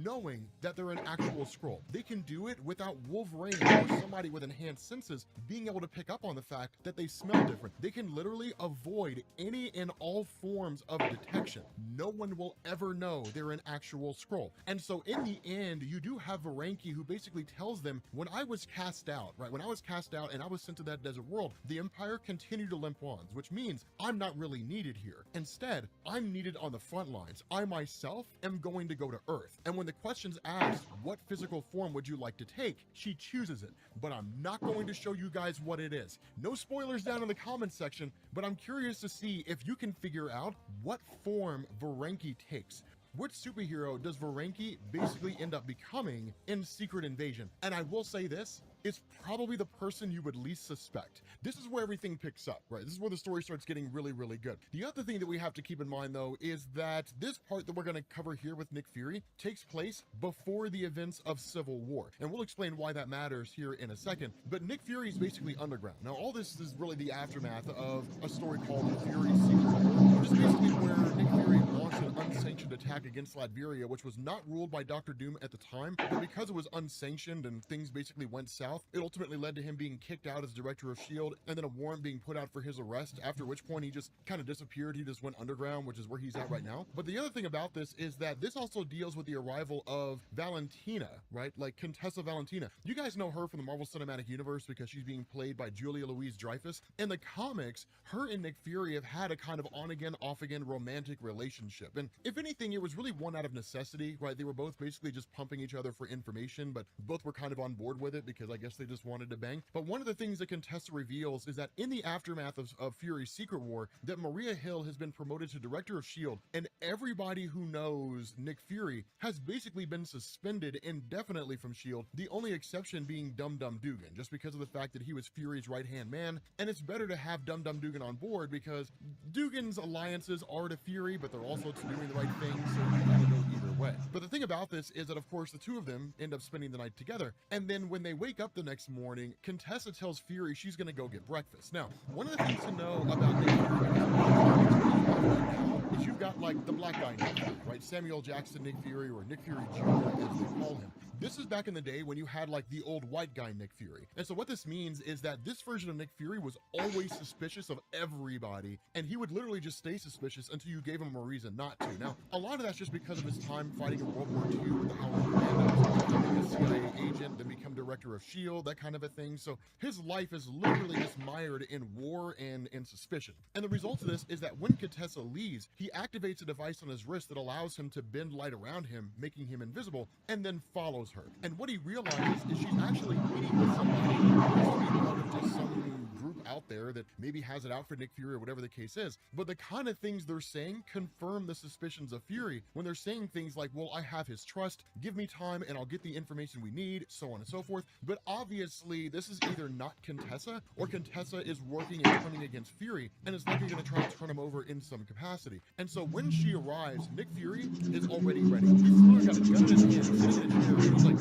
knowing that they're an actual Skrull. They can do it without Wolverine or somebody with enhanced senses being able to pick up on the fact that they smell different. They can literally avoid any and all forms of detection. No one will ever know they're an actual Skrull. And so in the end, you do have Varanki who basically tells them, when I was cast out, right? When I was cast out and I was sent to that desert world, the Empire continued to limp on, which means I'm not really needed here. Instead, I'm needed on the front lines. I myself am going to go to Earth. And when the question's asked, what physical form would you like to take? She chooses it, but I'm not going to show you guys what it is. No spoilers down in the comments section, but I'm curious to see if you can figure out what form Varanki takes. Which superhero does Varanki basically end up becoming in Secret Invasion? And I will say this, it's probably the person you would least suspect. This is where everything picks up, right? This is where the story starts getting really, really good. The other thing that we have to keep in mind, though, is that this part that we're going to cover here with Nick Fury takes place before the events of Civil War. And we'll explain why that matters here in a second. But Nick Fury is basically underground. Now, all this is really the aftermath of a story called The Fury's Secret War, which is basically where Nick Fury launched an unsanctioned attack against Latveria, which was not ruled by Dr. Doom at the time, but because it was unsanctioned and things basically went south, it ultimately led to him being kicked out as director of S.H.I.E.L.D. and then a warrant being put out for his arrest, after which point he just kind of disappeared. He just went underground, which is where he's at right now. But the other thing about this is that this also deals with the arrival of Valentina, right? Like Contessa Valentina. You guys know her from the Marvel Cinematic Universe because she's being played by Julia Louis-Dreyfus. In the comics, her and Nick Fury have had a kind of on-again, off-again romantic relationship. And if anything, it was really one out of necessity, right? They were both basically just pumping each other for information, but both were kind of on board with it because I guess they just wanted to bang. But one of the things that Contessa reveals is that in the aftermath of Fury's Secret War, that Maria Hill has been promoted to director of S.H.I.E.L.D., and everybody who knows Nick Fury has basically been suspended indefinitely from S.H.I.E.L.D., the only exception being Dum Dum Dugan, just because of the fact that he was Fury's right-hand man. And it's better to have Dum Dum Dugan on board because Dugan's alliances are to Fury, but they're also to doing the right thing, so you gotta go either way. But the thing about this is that, of course, the two of them end up spending the night together, and then when they wake up the next morning, Contessa tells Fury she's gonna go get breakfast. Now, one of the things to know about Nick Fury is you've got like the black guy Nick Fury, right? Samuel Jackson Nick Fury, or Nick Fury Jr. as they call him. This is back in the day when you had like the old white guy Nick Fury. And so what this means is that this version of Nick Fury was always suspicious of everybody, and he would literally just stay suspicious until you gave him a reason not to. Now, a lot of that's just because of his time fighting in World War II with the Howling Commandos, becoming a CIA agent, then become director of S.H.I.E.L.D., that kind of a thing. So his life is literally just mired in war and in suspicion. And the result of this is that when Contessa leaves, he activates a device on his wrist that allows him to bend light around him, making him invisible, and then follows her. And what he realizes is she's actually meeting with somebody who used to be part of just some group out there that maybe has it out for Nick Fury or whatever the case is. But the kind of things they're saying confirm the suspicions of Fury when they're saying things like, well, I have his trust, give me time and I'll get the information we need, so on and so forth. But obviously this is either not Contessa, or Contessa is working and turning against Fury and is likely going to try to turn him over in some capacity. And so when she arrives, Nick Fury is already ready. He's literally got a gun in his hand, sitting in a chair, and he's like,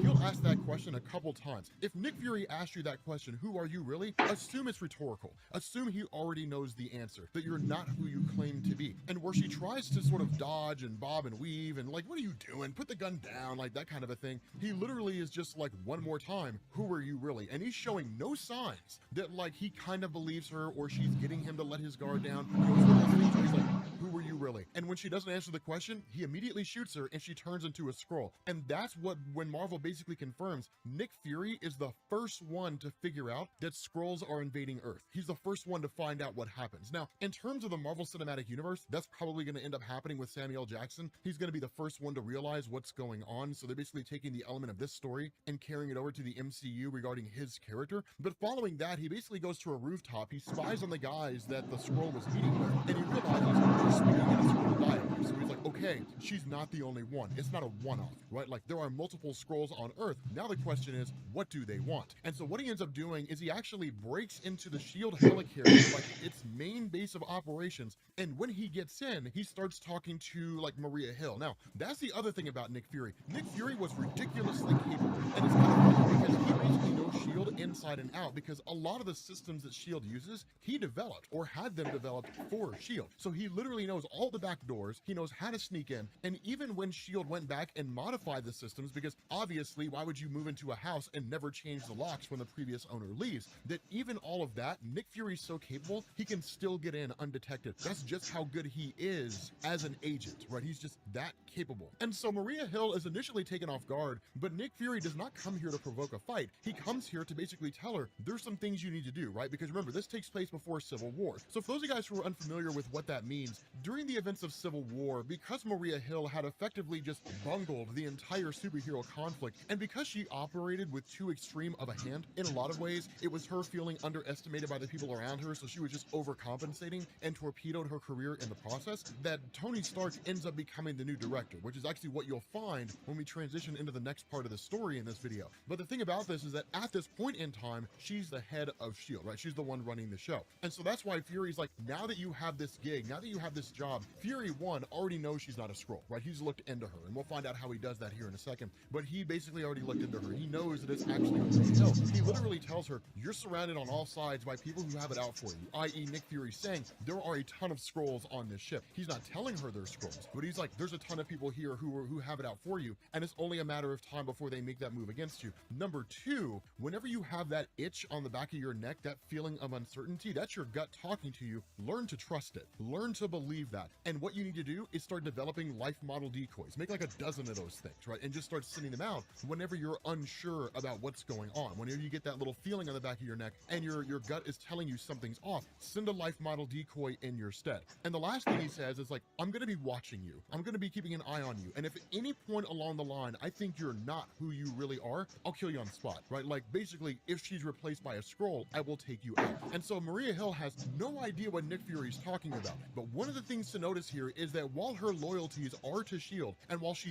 he'll ask that question a couple times. If Nick Fury asks you that question, who are you really? Assume it's rhetorical. Assume he already knows the answer, that you're not who you claim to be. And where she tries to sort of dodge and bob and weave and like, what are you doing? Put the gun down, like that kind of a thing. He literally is just like, one more time, who are you really? And he's showing no signs that like he kind of believes her or she's getting him to let his guard down. You know, it's one of those things where he's like, who are you really? And when she doesn't answer the question, he immediately shoots her and she turns into a Skrull. And that's what, when Marvel basically confirms, Nick Fury is the first one to figure out that Skrulls are invading Earth. He's the first one to find out what happens. Now, in terms of the Marvel Cinematic Universe, that's probably going to end up happening with Samuel Jackson. He's going to be the first one to realize what's going on. So they're basically taking the element of this story and carrying it over to the MCU regarding his character. But following that, he basically goes to a rooftop. He spies on the guys that the Skrull was meeting with, and he realizes they're speaking in a Skrull dialect. So he's like, okay, okay, she's not the only one. It's not a one-off, right? Like, there are multiple Skrulls on Earth. Now the question is, what do they want? And so what he ends up doing is he actually breaks into the SHIELD helicarrier, like its main base of operations, and when he gets in, he starts talking to, like, Maria Hill. Now, that's the other thing about Nick Fury. Nick Fury was ridiculously capable, and it's kind of funny because he basically knows SHIELD inside and out, because a lot of the systems that SHIELD uses, he developed or had them developed for SHIELD. So he literally knows all the back doors, he knows how to sneak in, and even when SHIELD went back and modified the systems, because obviously why would you move into a house and never change the locks when the previous owner leaves, that even all of that, Nick Fury's so capable, he can still get in undetected. That's just how good he is as an agent, right? He's just that capable. And so Maria Hill is initially taken off guard, but Nick Fury does not come here to provoke a fight. He comes here to basically tell her, there's some things you need to do, right? Because remember, this takes place before Civil War. So for those of you guys who are unfamiliar with what that means, during the events of Civil War, because Maria Hill had effectively just bungled the entire superhero conflict, and because she operated with too extreme of a hand, in a lot of ways, it was her feeling underestimated by the people around her, so she was just overcompensating and torpedoed her career in the process, that Tony Stark ends up becoming the new director, which is actually what you'll find when we transition into the next part of the story in this video. But the thing about this is that at this point in time, she's the head of S.H.I.E.L.D., right? She's the one running the show. And so that's why Fury's like, now that you have this gig, now that you have this job, Fury, one, already knows she's not a Skrull, right? He's looked into her, and we'll find out how he does that here in a second. But he basically already looked into her. He knows that it's actually Maria Hill. He literally tells her, you're surrounded on all sides by people who have it out for you, i.e. Nick Fury saying, there are a ton of Skrulls on this ship. He's not telling her there's Skrulls, but he's like, there's a ton of people here who have it out for you, and it's only a matter of time before they make that move against you. Number two, whenever you have that itch on the back of your neck, that feeling of uncertainty, that's your gut talking to you, learn to trust it. Learn to believe that. And what you need to do is start developing life model decoys. Make like a dozen of those things, right? And just start sending them out whenever you're unsure about what's going on. Whenever you get that little feeling on the back of your neck and your gut is telling you something's off, send a life model decoy in your stead. And the last thing he says is like, I'm going to be watching you. I'm going to be keeping an eye on you. And if at any point along the line, I think you're not who you really are, I'll kill you on the spot, right? Like basically, if she's replaced by a Skrull, I will take you out. And so Maria Hill has no idea what Nick Fury's talking about. But one of the things to notice here is that while her loyalties are to S.H.I.E.L.D., and while she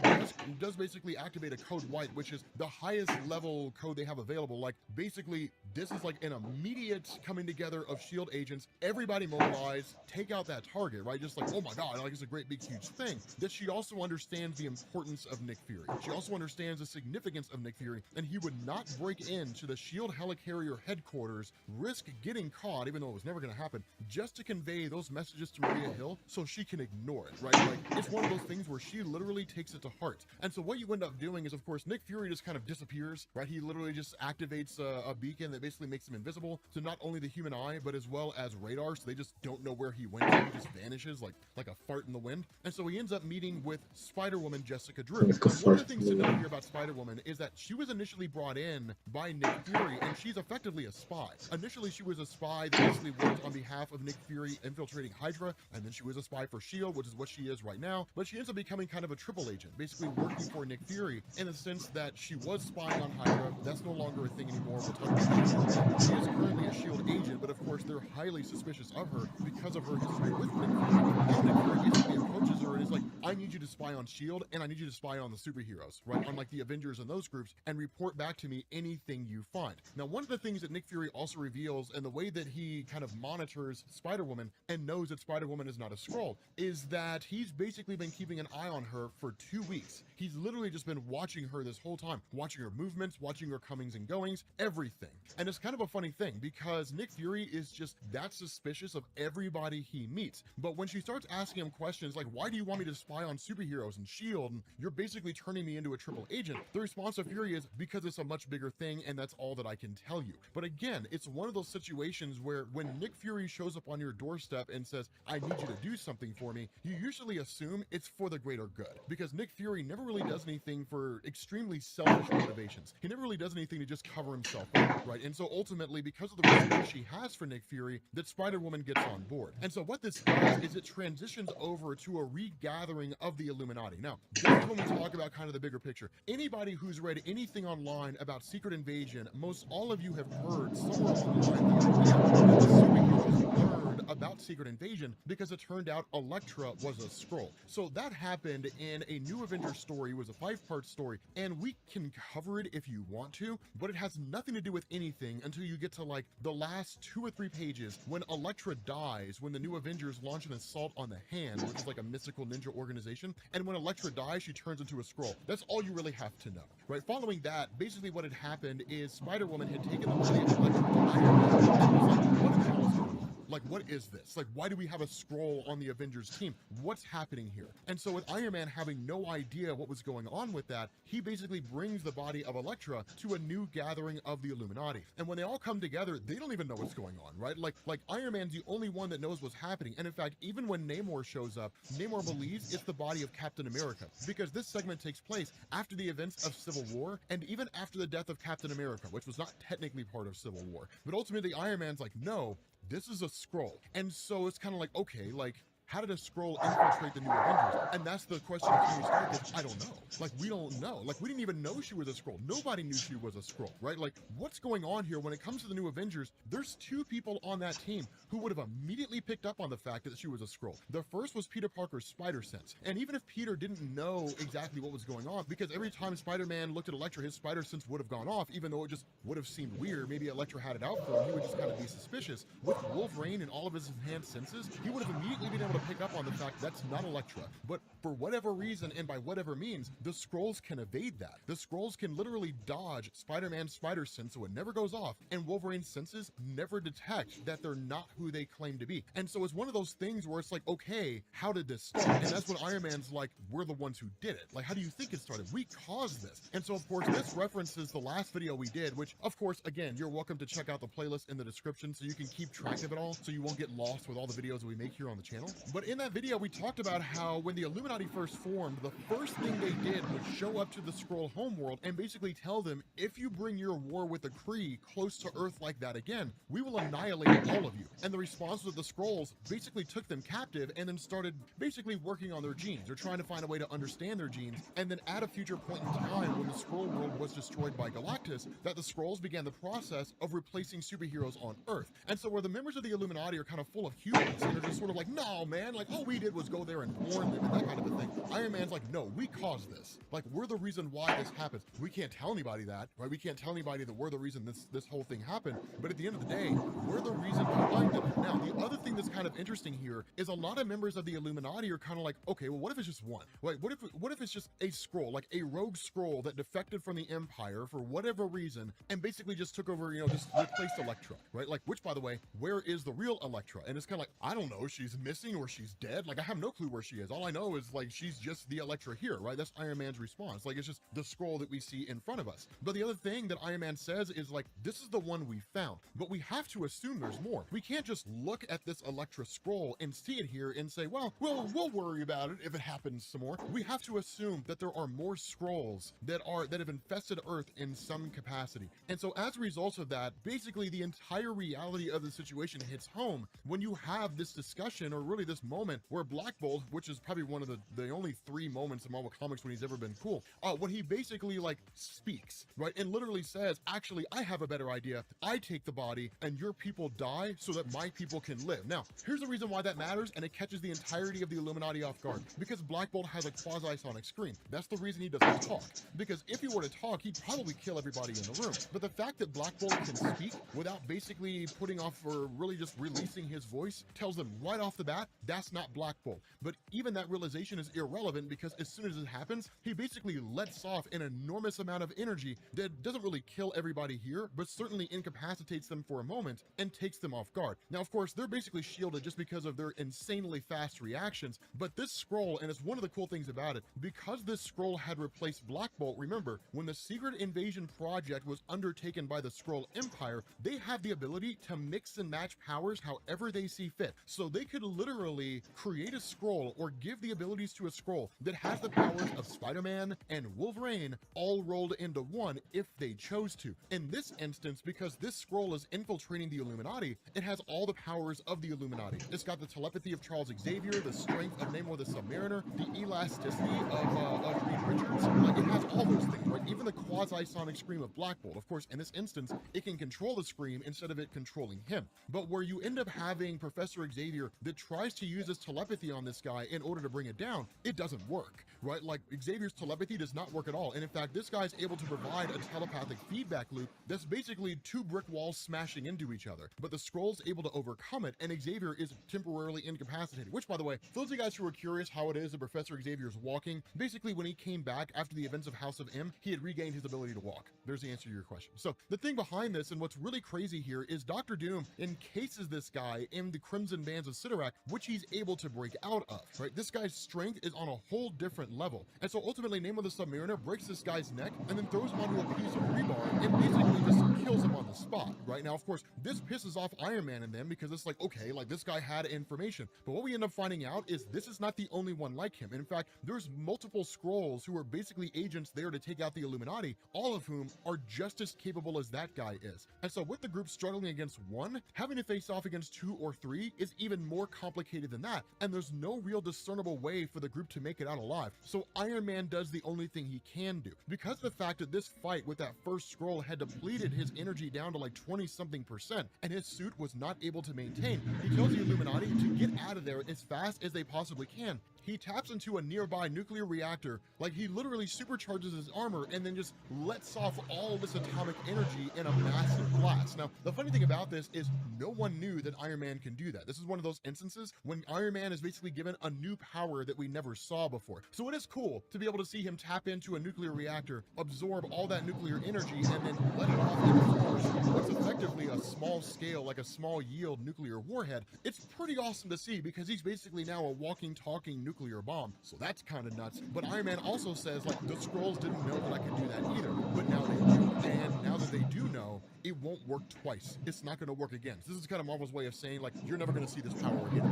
does basically activate a code white, which is the highest level code they have available, like basically this is like an immediate coming together of S.H.I.E.L.D. agents, everybody mobilize, take out that target, right? Just like, oh my God, like it's a great big huge thing. That she also understands the importance of Nick Fury. She also understands the significance of Nick Fury, and he would not break into the S.H.I.E.L.D. helicarrier headquarters, risk getting caught, even though it was never going to happen, just to convey those messages to Maria Hill so she can ignore it, right? Like, it's one of those things where she literally takes it to heart. And so what you end up doing is, of course, Nick Fury just kind of disappears, right? He literally just activates a beacon that basically makes him invisible to not only the human eye, but as well as radar, so they just don't know where he went. He just vanishes like a fart in the wind. And so he ends up meeting with Spider-Woman Jessica Drew. And one of the things to know here about Spider-Woman is that she was initially brought in by Nick Fury, and she's effectively a spy. Initially, she was a spy that basically worked on behalf of Nick Fury infiltrating Hydra, and then she was a spy for S.H.I.E.L.D., which is what she is right now, but she ends up becoming kind of a triple agent, basically working for Nick Fury in the sense that she was spying on Hydra. That's no longer a thing anymore. We'll talk about that. She is currently a S.H.I.E.L.D. agent, but of course, they're highly suspicious of her because of her history with Nick Fury. And Nick Fury basically approaches her and is like, I need you to spy on S.H.I.E.L.D., and I need you to spy on the superheroes, right? On like the Avengers and those groups, and report back to me anything you find. Now, one of the things that Nick Fury also reveals, and the way that he kind of monitors Spider-Woman and knows that Spider-Woman is not a Skrull, is that he's basically been keeping an eye on her for 2 weeks. He's literally just been watching her this whole time, watching her movements, watching her comings and goings, everything. And it's kind of a funny thing because Nick Fury is just that suspicious of everybody he meets. But when she starts asking him questions like, why do you want me to spy on superheroes and S.H.I.E.L.D., and you're basically turning me into a triple agent, the response of Fury is, because it's a much bigger thing and that's all that I can tell you. But again, it's one of those situations where when Nick Fury shows up on your doorstep and says, I need you to do something for me, you usually assume it's for the greater good, because Nick Fury never really does anything for extremely selfish motivations. He never really does anything to just cover himself up, right? And so ultimately, because of the respect she has for Nick Fury, that Spider-Woman gets on board. And so what this does is it transitions over to a regathering of the Illuminati. Now, this is when we talk about kind of the bigger picture. Anybody who's read anything online about Secret Invasion, most all of you have heard somewhere along the line the idea that the superheroes learned about Secret Invasion because it turned out Elektra was a Skrull. So that happened in a New Avengers story. It was a 5-part story, and we can cover it if you want to, but it has nothing to do with anything until you get to like the last 2 or 3 pages when Elektra dies, when the New Avengers launch an assault on the Hand, which is like a mystical ninja organization, and when Elektra dies, she turns into a Skrull. That's all you really have to know, right? Following that, basically what had happened is Spider-Woman had taken the body of Elektra to Iron Man and was like, what in the hell is going on? Like, what is this? Like, why do we have a Skrull on the Avengers team? What's happening here? And so with Iron Man having no idea what was going on with that, he basically brings the body of Elektra to a new gathering of the Illuminati. And when they all come together, they don't even know what's going on, right? Like Iron Man's the only one that knows what's happening. And in fact, even when Namor shows up, Namor believes it's the body of Captain America, because this segment takes place after the events of Civil War and even after the death of Captain America, which was not technically part of Civil War. But ultimately, Iron Man's like, no, this is a Skrull. And so it's kind of like, okay, like, how did a Skrull infiltrate the New Avengers? And that's the question that we started with. I don't know. Like, we don't know. Like, we didn't even know she was a Skrull. Nobody knew she was a Skrull, right? Like, what's going on here when it comes to the New Avengers? There's 2 people on that team who would have immediately picked up on the fact that she was a Skrull. The first was Peter Parker's spider sense. And even if Peter didn't know exactly what was going on, because every time Spider-Man looked at Elektra, his spider sense would have gone off, even though it just would have seemed weird. Maybe Elektra had it out for him. He would just kind of be suspicious. With Wolverine and all of his enhanced senses, he would have immediately been able to pick up on the fact that's not Elektra. But for whatever reason and by whatever means, the Skrulls can evade that. The Skrulls can literally dodge Spider-Man's spider sense so it never goes off, and Wolverine's senses never detect that they're not who they claim to be. And so it's one of those things where it's like, okay, how did this start? And that's when Iron Man's like, we're the ones who did it. Like, how do you think it started? We caused this. And so of course this references the last video we did, which of course, again, you're welcome to check out the playlist in the description so you can keep track of it all, so you won't get lost with all the videos that we make here on the channel. But in that video, we talked about how when the Illuminati first formed, the first thing they did was show up to the Skrull homeworld and basically tell them, if you bring your war with the Kree close to Earth like that again, we will annihilate all of you. And the response of the Skrulls basically took them captive and then started basically working on their genes. They're trying to find a way to understand their genes, and then at a future point in time when the Skrull world was destroyed by Galactus, that the Skrulls began the process of replacing superheroes on Earth. And so where the members of the Illuminati are kind of full of humans and are just sort of like, no man, like all we did was go there and warn them and that kind of a thing. Iron Man's like, no, we caused this. Like, we're the reason why this happens. We can't tell anybody that, right? We can't tell anybody that we're the reason this whole thing happened. But at the end of the day, we're the reason behind it. Now, the other thing that's kind of interesting here is a lot of members of the Illuminati are kind of like, okay, well, what if it's just one? Like, what if it's just a Skrull, like a rogue Skrull that defected from the Empire for whatever reason and basically just took over, you know, just replaced Elektra, right? Like, which, by the way, where is the real Elektra? And it's kind of like, I don't know, she's missing or she's dead. Like, I have no clue where she is. All I know is like, she's just the Elektra here, right? That's Iron Man's response. Like, it's just the Skrull that we see in front of us. But the other thing that Iron Man says is like, this is the one we found, but we have to assume there's more. We can't just look at this Elektra Skrull and see it here and say, well, we'll worry about it if it happens some more. We have to assume that there are more Skrulls that have infested Earth in some capacity. And so as a result of that, basically the entire reality of the situation hits home when you have this discussion, or really this moment where Black Bolt, which is probably one of the only 3 moments in Marvel Comics when he's ever been cool, when he basically like speaks, right? And literally says, actually, I have a better idea. I take the body and your people die so that my people can live. Now, here's the reason why that matters, and it catches the entirety of the Illuminati off guard, because Black Bolt has a quasi-sonic scream. That's the reason he doesn't talk, because if he were to talk, he'd probably kill everybody in the room. But the fact that Black Bolt can speak without basically putting off or really just releasing his voice tells them right off the bat, that's not Black Bolt. But even that realization is irrelevant, because as soon as it happens, he basically lets off an enormous amount of energy that doesn't really kill everybody here, but certainly incapacitates them for a moment and takes them off guard. Now, of course, they're basically shielded just because of their insanely fast reactions, but this Skrull, and it's one of the cool things about it, because this Skrull had replaced Black Bolt, remember, when the Secret Invasion project was undertaken by the Skrull Empire, they have the ability to mix and match powers however they see fit. So they could literally originally create a scroll or give the abilities to a scroll that has the powers of Spider-Man and Wolverine all rolled into one if they chose to. In this instance, because this scroll is infiltrating the Illuminati, it has all the powers of the Illuminati. It's got the telepathy of Charles Xavier, the strength of Namor the Submariner, the elasticity of Reed Richards. Like, it has all those things, right? Even the quasi-sonic scream of Black Bolt. Of course, in this instance, it can control the scream instead of it controlling him. But where you end up having Professor Xavier that tries to use his telepathy on this guy in order to bring it down, it doesn't work, right? Like, Xavier's telepathy does not work at all. And in fact, this guy's able to provide a telepathic feedback loop that's basically two brick walls smashing into each other. But the scroll's able to overcome it, and Xavier is temporarily incapacitated. Which, by the way, for those of you guys who are curious how it is that Professor Xavier's walking, basically when he came back after the events of House of M, he had regained his ability to walk. There's the answer to your question. So the thing behind this, and what's really crazy here, is Dr. Doom encases this guy in the Crimson Bands of Sidorak, which he's able to break out of, right? This guy's strength is on a whole different level. And so ultimately, Namor the Submariner breaks this guy's neck and then throws him onto a piece of rebar and basically just kills him on the spot, right? Now, of course, this pisses off Iron Man and them because it's like, okay, like this guy had information. But what we end up finding out is this is not the only one like him. And in fact, there's multiple Skrulls who are basically agents there to take out the Illuminati, all of whom are just as capable as that guy is. And so with the group struggling against one, having to face off against two or three is even more complicated than that. And there's no real discernible way for the group to make it out alive. So Iron Man does the only thing he can do. Because of the fact that this fight with that first Skrull had depleted his energy down to like 20-something%, and his suit was not able to maintain, he tells the Illuminati to get out of there as fast as they possibly can. He taps into a nearby nuclear reactor, like he literally supercharges his armor and then just lets off all this atomic energy in a massive blast. Now, the funny thing about this is no one knew that Iron Man can do that. This is one of those instances when Iron Man is basically given a new power that we never saw before. So it is cool to be able to see him tap into a nuclear reactor, absorb all that nuclear energy, and then let it off into what's effectively a small scale, like a small yield nuclear warhead. It's pretty awesome to see because he's basically now a walking, talking nuclear bomb. So that's kind of nuts. But Iron Man also says, like, the Skrulls didn't know that I could do that either, but now they do. And now that they do know, it won't work twice. It's not going to work again. So this is kind of Marvel's way of saying, like, you're never going to see this power again.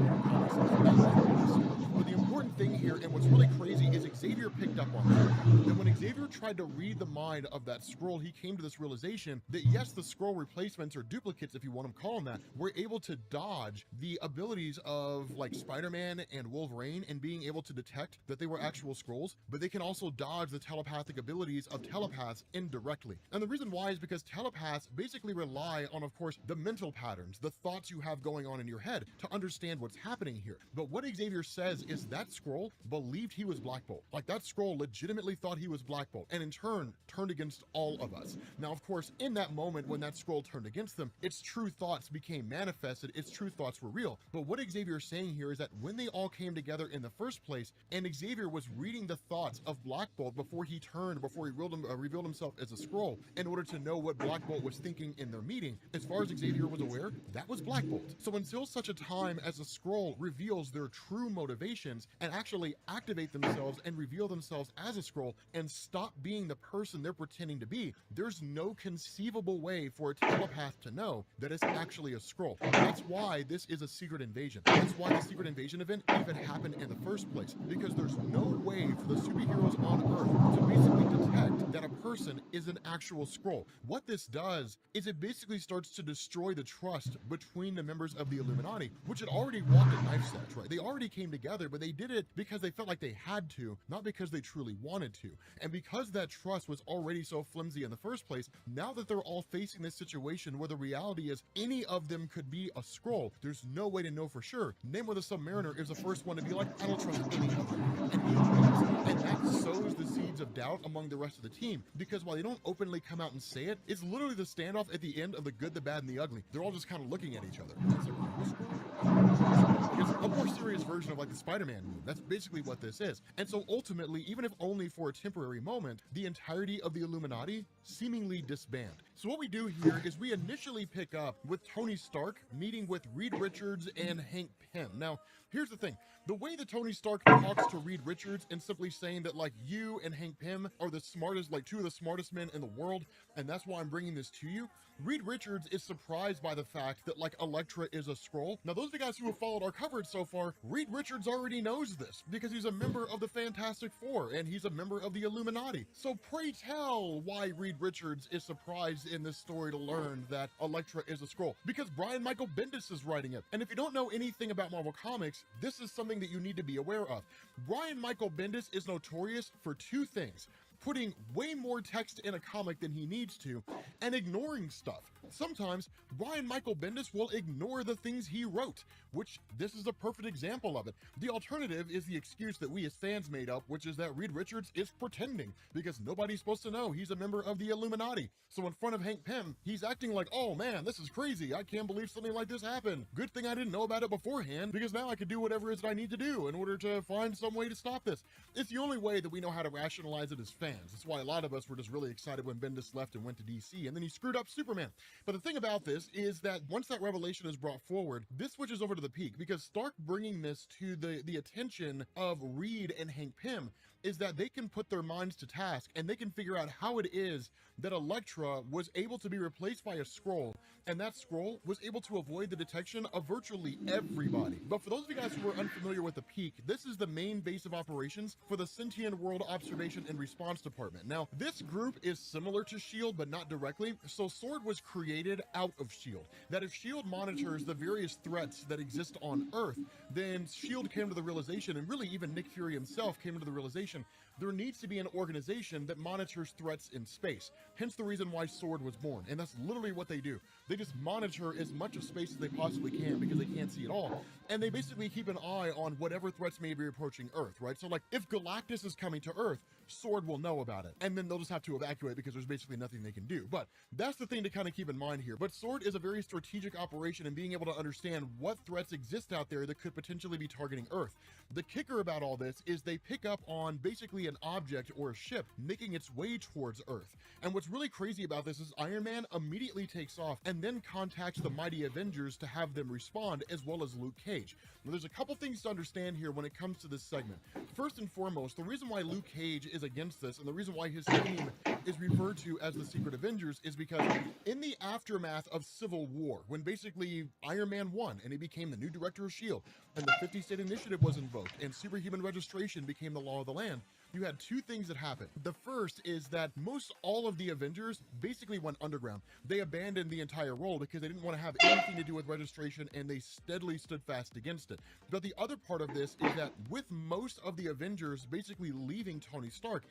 But the important thing here, and what's really crazy, is Xavier picked up on that. That when Xavier tried to read the mind of that Skrull, he came to this realization that yes, the Skrull replacements or duplicates, if you want to call them that, were able to dodge the abilities of like Spider-Man and Wolverine and being able to detect that they were actual Skrulls, but they can also dodge the telepathic abilities of telepaths indirectly. And the reason why is because telepaths basically rely on, of course, the mental patterns, the thoughts you have going on in your head to understand what's happening here. But what Xavier says is that Skrull believed he was Black Bolt. Like, that Skrull legitimately thought he was Black Bolt, and in turn turned against all of us. Now, of course, in that moment when that Skrull turned against them, its true thoughts became manifested, its true thoughts were real. But what Xavier's saying here is that when they all came together in the first place, and Xavier was reading the thoughts of Black Bolt before he revealed himself as a Skrull in order to know what Black Bolt was thinking in their meeting, as far as Xavier was aware, that was Black Bolt. So until such a time as a Skrull reveals their true motivations and actually activate themselves and reveal themselves as a Skrull and stop being the person they're pretending to be, there's no conceivable way for a telepath to know that it's actually a Skrull. That's why this is a secret invasion. That's why the secret invasion event even happened in the first place, because there's no way for the superheroes on Earth to basically detect that a person is an actual Skrull. What this does is it basically starts to destroy the trust between the members of the Illuminati, which had already walked a knife edge, right? They already came together, but they did it because they felt like they had to, not because they truly wanted to. And because that trust was already so flimsy in the first place, now that they're all facing this situation where the reality is any of them could be a Skrull, there's no way to know for sure. Namor the Submariner is the first one to be like, I don't trust any of them. And he does. And that sows the seeds of doubt among the rest of the team, because while they don't openly come out and say it, it's literally the standoff at the end of the good, the bad, and the ugly. They're all just kind of looking at each other. It's like, are you a Skrull? It's a more serious version of like the Spider-Man move. That's basically what this is. And so ultimately, even if only for a temporary moment, the entirety of the Illuminati seemingly disband. So what we do here is we initially pick up with Tony Stark meeting with Reed Richards and Hank Pym. Now, here's the thing. The way that Tony Stark talks to Reed Richards and simply saying that, like, you and Hank Pym are the smartest, like, two of the smartest men in the world, and that's why I'm bringing this to you. Reed Richards is surprised by the fact that, like, Elektra is a Skrull. Now, those of you guys who have followed our coverage so far, Reed Richards already knows this because he's a member of the Fantastic Four and he's a member of the Illuminati. So pray tell why Reed Richards is surprised in this story to learn that Elektra is a Skrull. Because Brian Michael Bendis is writing it. And if you don't know anything about Marvel Comics, this is something that you need to be aware of. Brian Michael Bendis is notorious for two things: putting way more text in a comic than he needs to, and ignoring stuff. Sometimes Brian Michael Bendis will ignore the things he wrote, which this is a perfect example of it. The alternative is the excuse that we as fans made up, which is that Reed Richards is pretending because nobody's supposed to know he's a member of the Illuminati. So in front of Hank Pym, he's acting like, oh man, this is crazy. I can't believe something like this happened. Good thing I didn't know about it beforehand, because now I can do whatever it is that I need to do in order to find some way to stop this. It's the only way that we know how to rationalize it as fans. That's why a lot of us were just really excited when Bendis left and went to DC, and then he screwed up Superman. But the thing about this is that once that revelation is brought forward, this switches over to the peak, because Stark bringing this to the attention of Reed and Hank Pym is that they can put their minds to task and they can figure out how it is that Elektra was able to be replaced by a Skrull, and that Skrull was able to avoid the detection of virtually everybody. But for those of you guys who are unfamiliar with the Peak, this is the main base of operations for the Sentient World Observation and Response Department. Now, this group is similar to S.H.I.E.L.D., but not directly. So S.W.O.R.D. was created out of S.H.I.E.L.D. That if S.H.I.E.L.D. monitors the various threats that exist on Earth, then S.H.I.E.L.D. came to the realization, and really even Nick Fury himself came to the realization, there needs to be an organization that monitors threats in space. Hence the reason why S.W.O.R.D. was born. And that's literally what they do. They just monitor as much of space as they possibly can because they can't see it all. And they basically keep an eye on whatever threats may be approaching Earth, right? So like if Galactus is coming to Earth, S.W.O.R.D. will know about it. And then they'll just have to evacuate because there's basically nothing they can do. But that's the thing to kind of keep in mind here. But S.W.O.R.D. is a very strategic operation in being able to understand what threats exist out there that could potentially be targeting Earth. The kicker about all this is they pick up on basically an object or a ship making its way towards Earth. And what's really crazy about this is Iron Man immediately takes off and then contacts the Mighty Avengers to have them respond, as well as Luke Cage. Now, there's a couple things to understand here when it comes to this segment. First and foremost, the reason why Luke Cage is against this and the reason why his team is referred to as the Secret Avengers is because in the aftermath of Civil War, when basically Iron Man won and he became the new director of S.H.I.E.L.D. and the 50-state initiative was invoked and superhuman registration became the law of the land, you had two things that happened. The first is that most all of the Avengers basically went underground. They abandoned the entire role because they didn't want to have anything to do with registration, and they steadily stood fast against it. But the other part of this is that with most of the Avengers basically leaving Tony Stark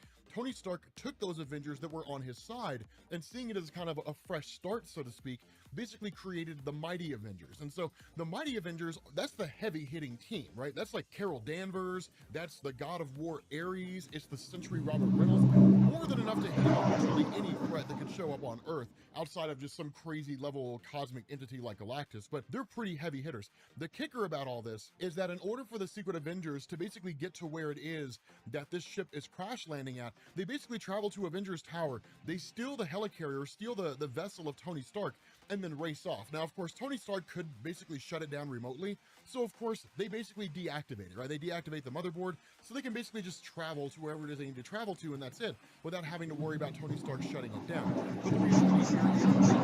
took those Avengers that were on his side and, seeing it as kind of a fresh start, so to speak, basically created the Mighty Avengers. And so the Mighty Avengers, that's the heavy hitting team, right? That's like Carol Danvers, that's the God of War Ares, it's the Century Robert Reynolds, more than enough to hit virtually any threat that could show up on Earth outside of just some crazy level cosmic entity like Galactus, but they're pretty heavy hitters. The kicker about all this is that in order for the Secret Avengers to basically get to where it is that this ship is crash landing at, they basically travel to Avengers Tower, they steal the helicarrier, steal the vessel of Tony Stark, and then race off. Now, of course, Tony Stark could basically shut it down remotely, so of course, they basically deactivate it, right? They deactivate the motherboard, so they can basically just travel to wherever it is they need to travel to, and that's it, without having to worry about Tony Stark shutting it down. But the reality here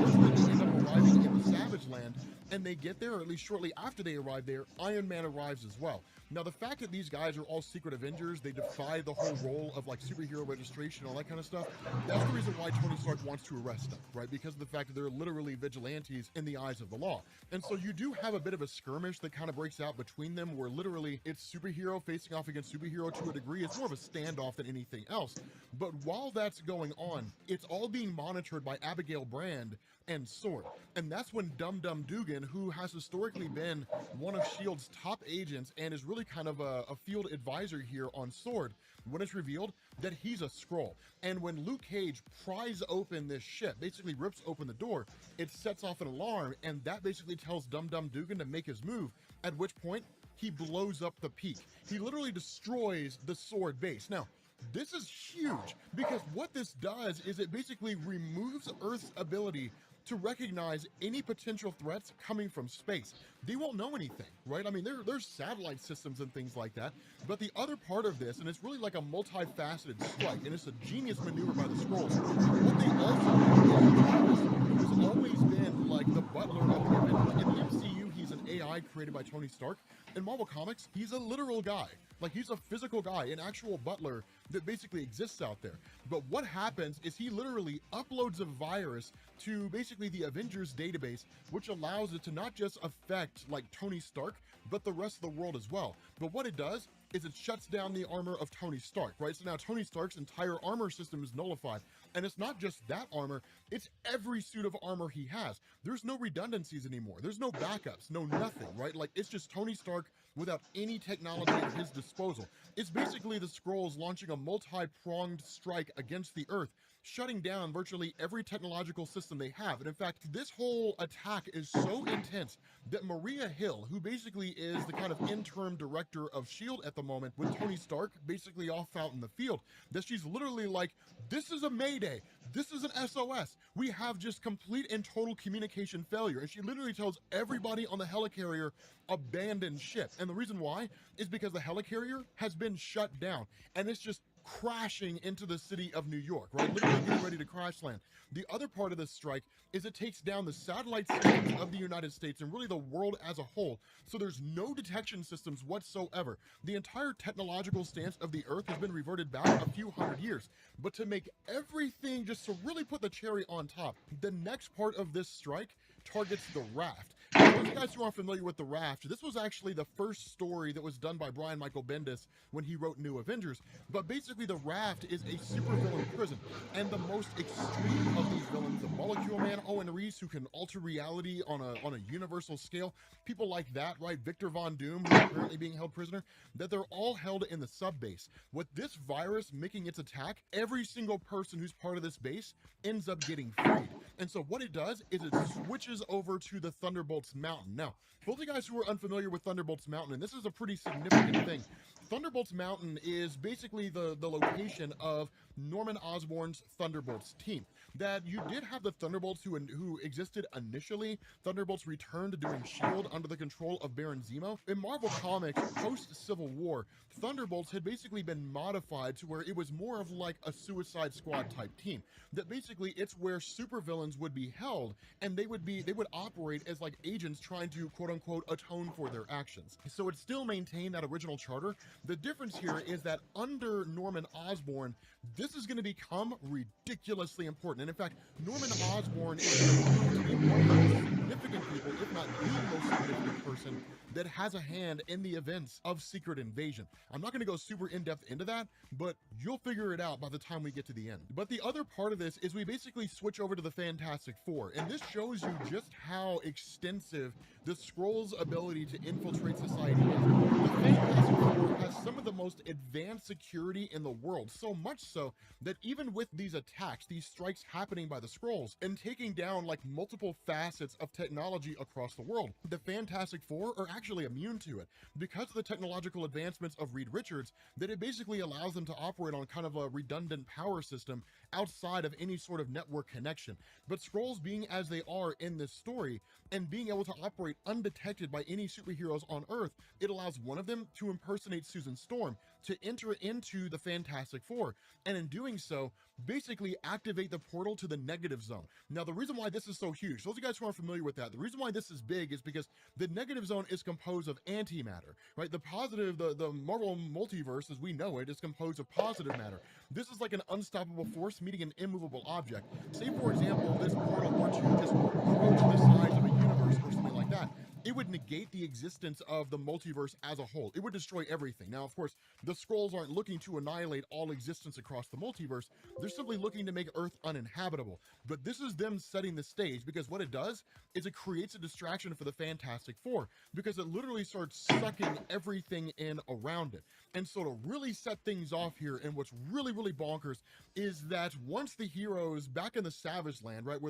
is that they end up arriving in the Savage Land, and they get there, or at least shortly after they arrive there, Iron Man arrives as well. Now, the fact that these guys are all Secret Avengers, they defy the whole role of like superhero registration, all that kind of stuff, that's the reason why Tony Stark wants to arrest them, right? Because of the fact that they're literally vigilantes in the eyes of the law. And so you do have a bit of a skirmish that kind of breaks out between them, where literally it's superhero facing off against superhero to a degree. It's more of a standoff than anything else. But while that's going on, it's all being monitored by Abigail Brand and S.W.O.R.D. And that's when Dum Dum Dugan, who has historically been one of S.H.I.E.L.D.'s top agents and is really kind of a field advisor here on S.W.O.R.D., when it's revealed that he's a Skrull. And when Luke Cage pries open this ship, basically rips open the door, it sets off an alarm, and that basically tells Dum Dum Dugan to make his move, at which point he blows up the Peak. He literally destroys the S.W.O.R.D. base. Now, This is huge because what this does is it basically removes Earth's ability to recognize any potential threats coming from space. They won't know anything, right? I mean, there's satellite systems and things like that, but the other part of this, and it's really like a multifaceted strike, and it's a genius maneuver by the Skrulls. What they also do is has always been like the butler of the Avengers. In the MCU, he's an AI created by Tony Stark. In Marvel Comics, he's a literal guy. Like, he's a physical guy, an actual butler that basically exists out there. But what happens is he literally uploads a virus to basically the Avengers database, which allows it to not just affect like Tony Stark, but the rest of the world as well. But what it does is it shuts down the armor of Tony Stark, right? So now Tony Stark's entire armor system is nullified. And it's not just that armor, it's every suit of armor he has. There's no redundancies anymore. There's no backups, no nothing, right? Like, it's just Tony Stark without any technology at his disposal. It's basically the Skrulls launching a multi-pronged strike against the Earth, shutting down virtually every technological system they have. And in fact, this whole attack is so intense that Maria Hill, who basically is the kind of interim director of S.H.I.E.L.D. at the moment, with Tony Stark basically off out in the field, that she's literally like, this is a mayday. This is an SOS. We have just complete and total communication failure. And she literally tells everybody on the helicarrier, abandon ship. And the reason why is because the helicarrier has been shut down and it's just crashing into the city of New York, right? Literally getting ready to crash land. The other part of this strike is it takes down the satellite systems of the United States and really the world as a whole. So there's no detection systems whatsoever. The entire technological stance of the Earth has been reverted back a few hundred years. But to make everything, just to really put the cherry on top, the next part of this strike targets the raft. For those guys who aren't familiar with the raft, this was actually the first story that was done by Brian Michael Bendis when he wrote New Avengers. But basically the raft is a supervillain prison, and the most extreme of these villains, the Molecule Man, Owen Reese, who can alter reality on a universal scale, people like that, right? Victor Von Doom, who's currently being held prisoner, that they're all held in the sub base. With this virus making its attack, every single person who's part of this base ends up getting freed. And so what it does is it switches over to the Thunderbolts Mountain. Now, for all the guys who are unfamiliar with Thunderbolts Mountain, and this is a pretty significant thing, Thunderbolts Mountain is basically the location of Norman Osborn's Thunderbolts team. That you did have the Thunderbolts who existed initially. Thunderbolts returned during S.H.I.E.L.D. under the control of Baron Zemo. In Marvel Comics, post-Civil War, Thunderbolts had basically been modified to where it was more of like a Suicide Squad type team. That basically it's where supervillains would be held, and they would operate as like agents trying to quote unquote atone for their actions. So it still maintained that original charter. The difference here is that under Norman Osborn, this is going to become ridiculously important. And in fact, Norman Osborn is going to be one of the most significant people, if not the most significant person, that has a hand in the events of Secret Invasion. I'm not going to go super in-depth into that, but you'll figure it out by the time we get to the end. But the other part of this is we basically switch over to the Fantastic Four, and this shows you just how extensive the Skrulls' ability to infiltrate society is. The Fantastic Four has some of the most advanced security in the world, so much so that even with these attacks, these strikes happening by the Skrulls, and taking down like multiple facets of technology across the world, the Fantastic Four are actually immune to it because of the technological advancements of Reed Richards, that it basically allows them to operate on kind of a redundant power system outside of any sort of network connection. But Skrulls being as they are in this story and being able to operate undetected by any superheroes on Earth, it allows one of them to impersonate Susan Storm to enter into the Fantastic Four, and in doing so, basically activate the portal to the negative zone. Now, the reason why this is so huge, those of you guys who aren't familiar with that, the reason why this is big is because the negative zone is composed of antimatter, right? The positive, the Marvel multiverse as we know it is composed of positive matter. This is like an unstoppable force meeting an immovable object. Say, for example, this portal were to just grow to the size of a universe or something like that. It would negate the existence of the multiverse as a whole. It would destroy everything. Now, of course, the Skrulls aren't looking to annihilate all existence across the multiverse. They're simply looking to make Earth uninhabitable. But this is them setting the stage, because what it does is it creates a distraction for the Fantastic Four, because it literally starts sucking everything in around it. And so to really set things off here, and what's really, really bonkers, is that once the heroes back in the Savage Land, right, where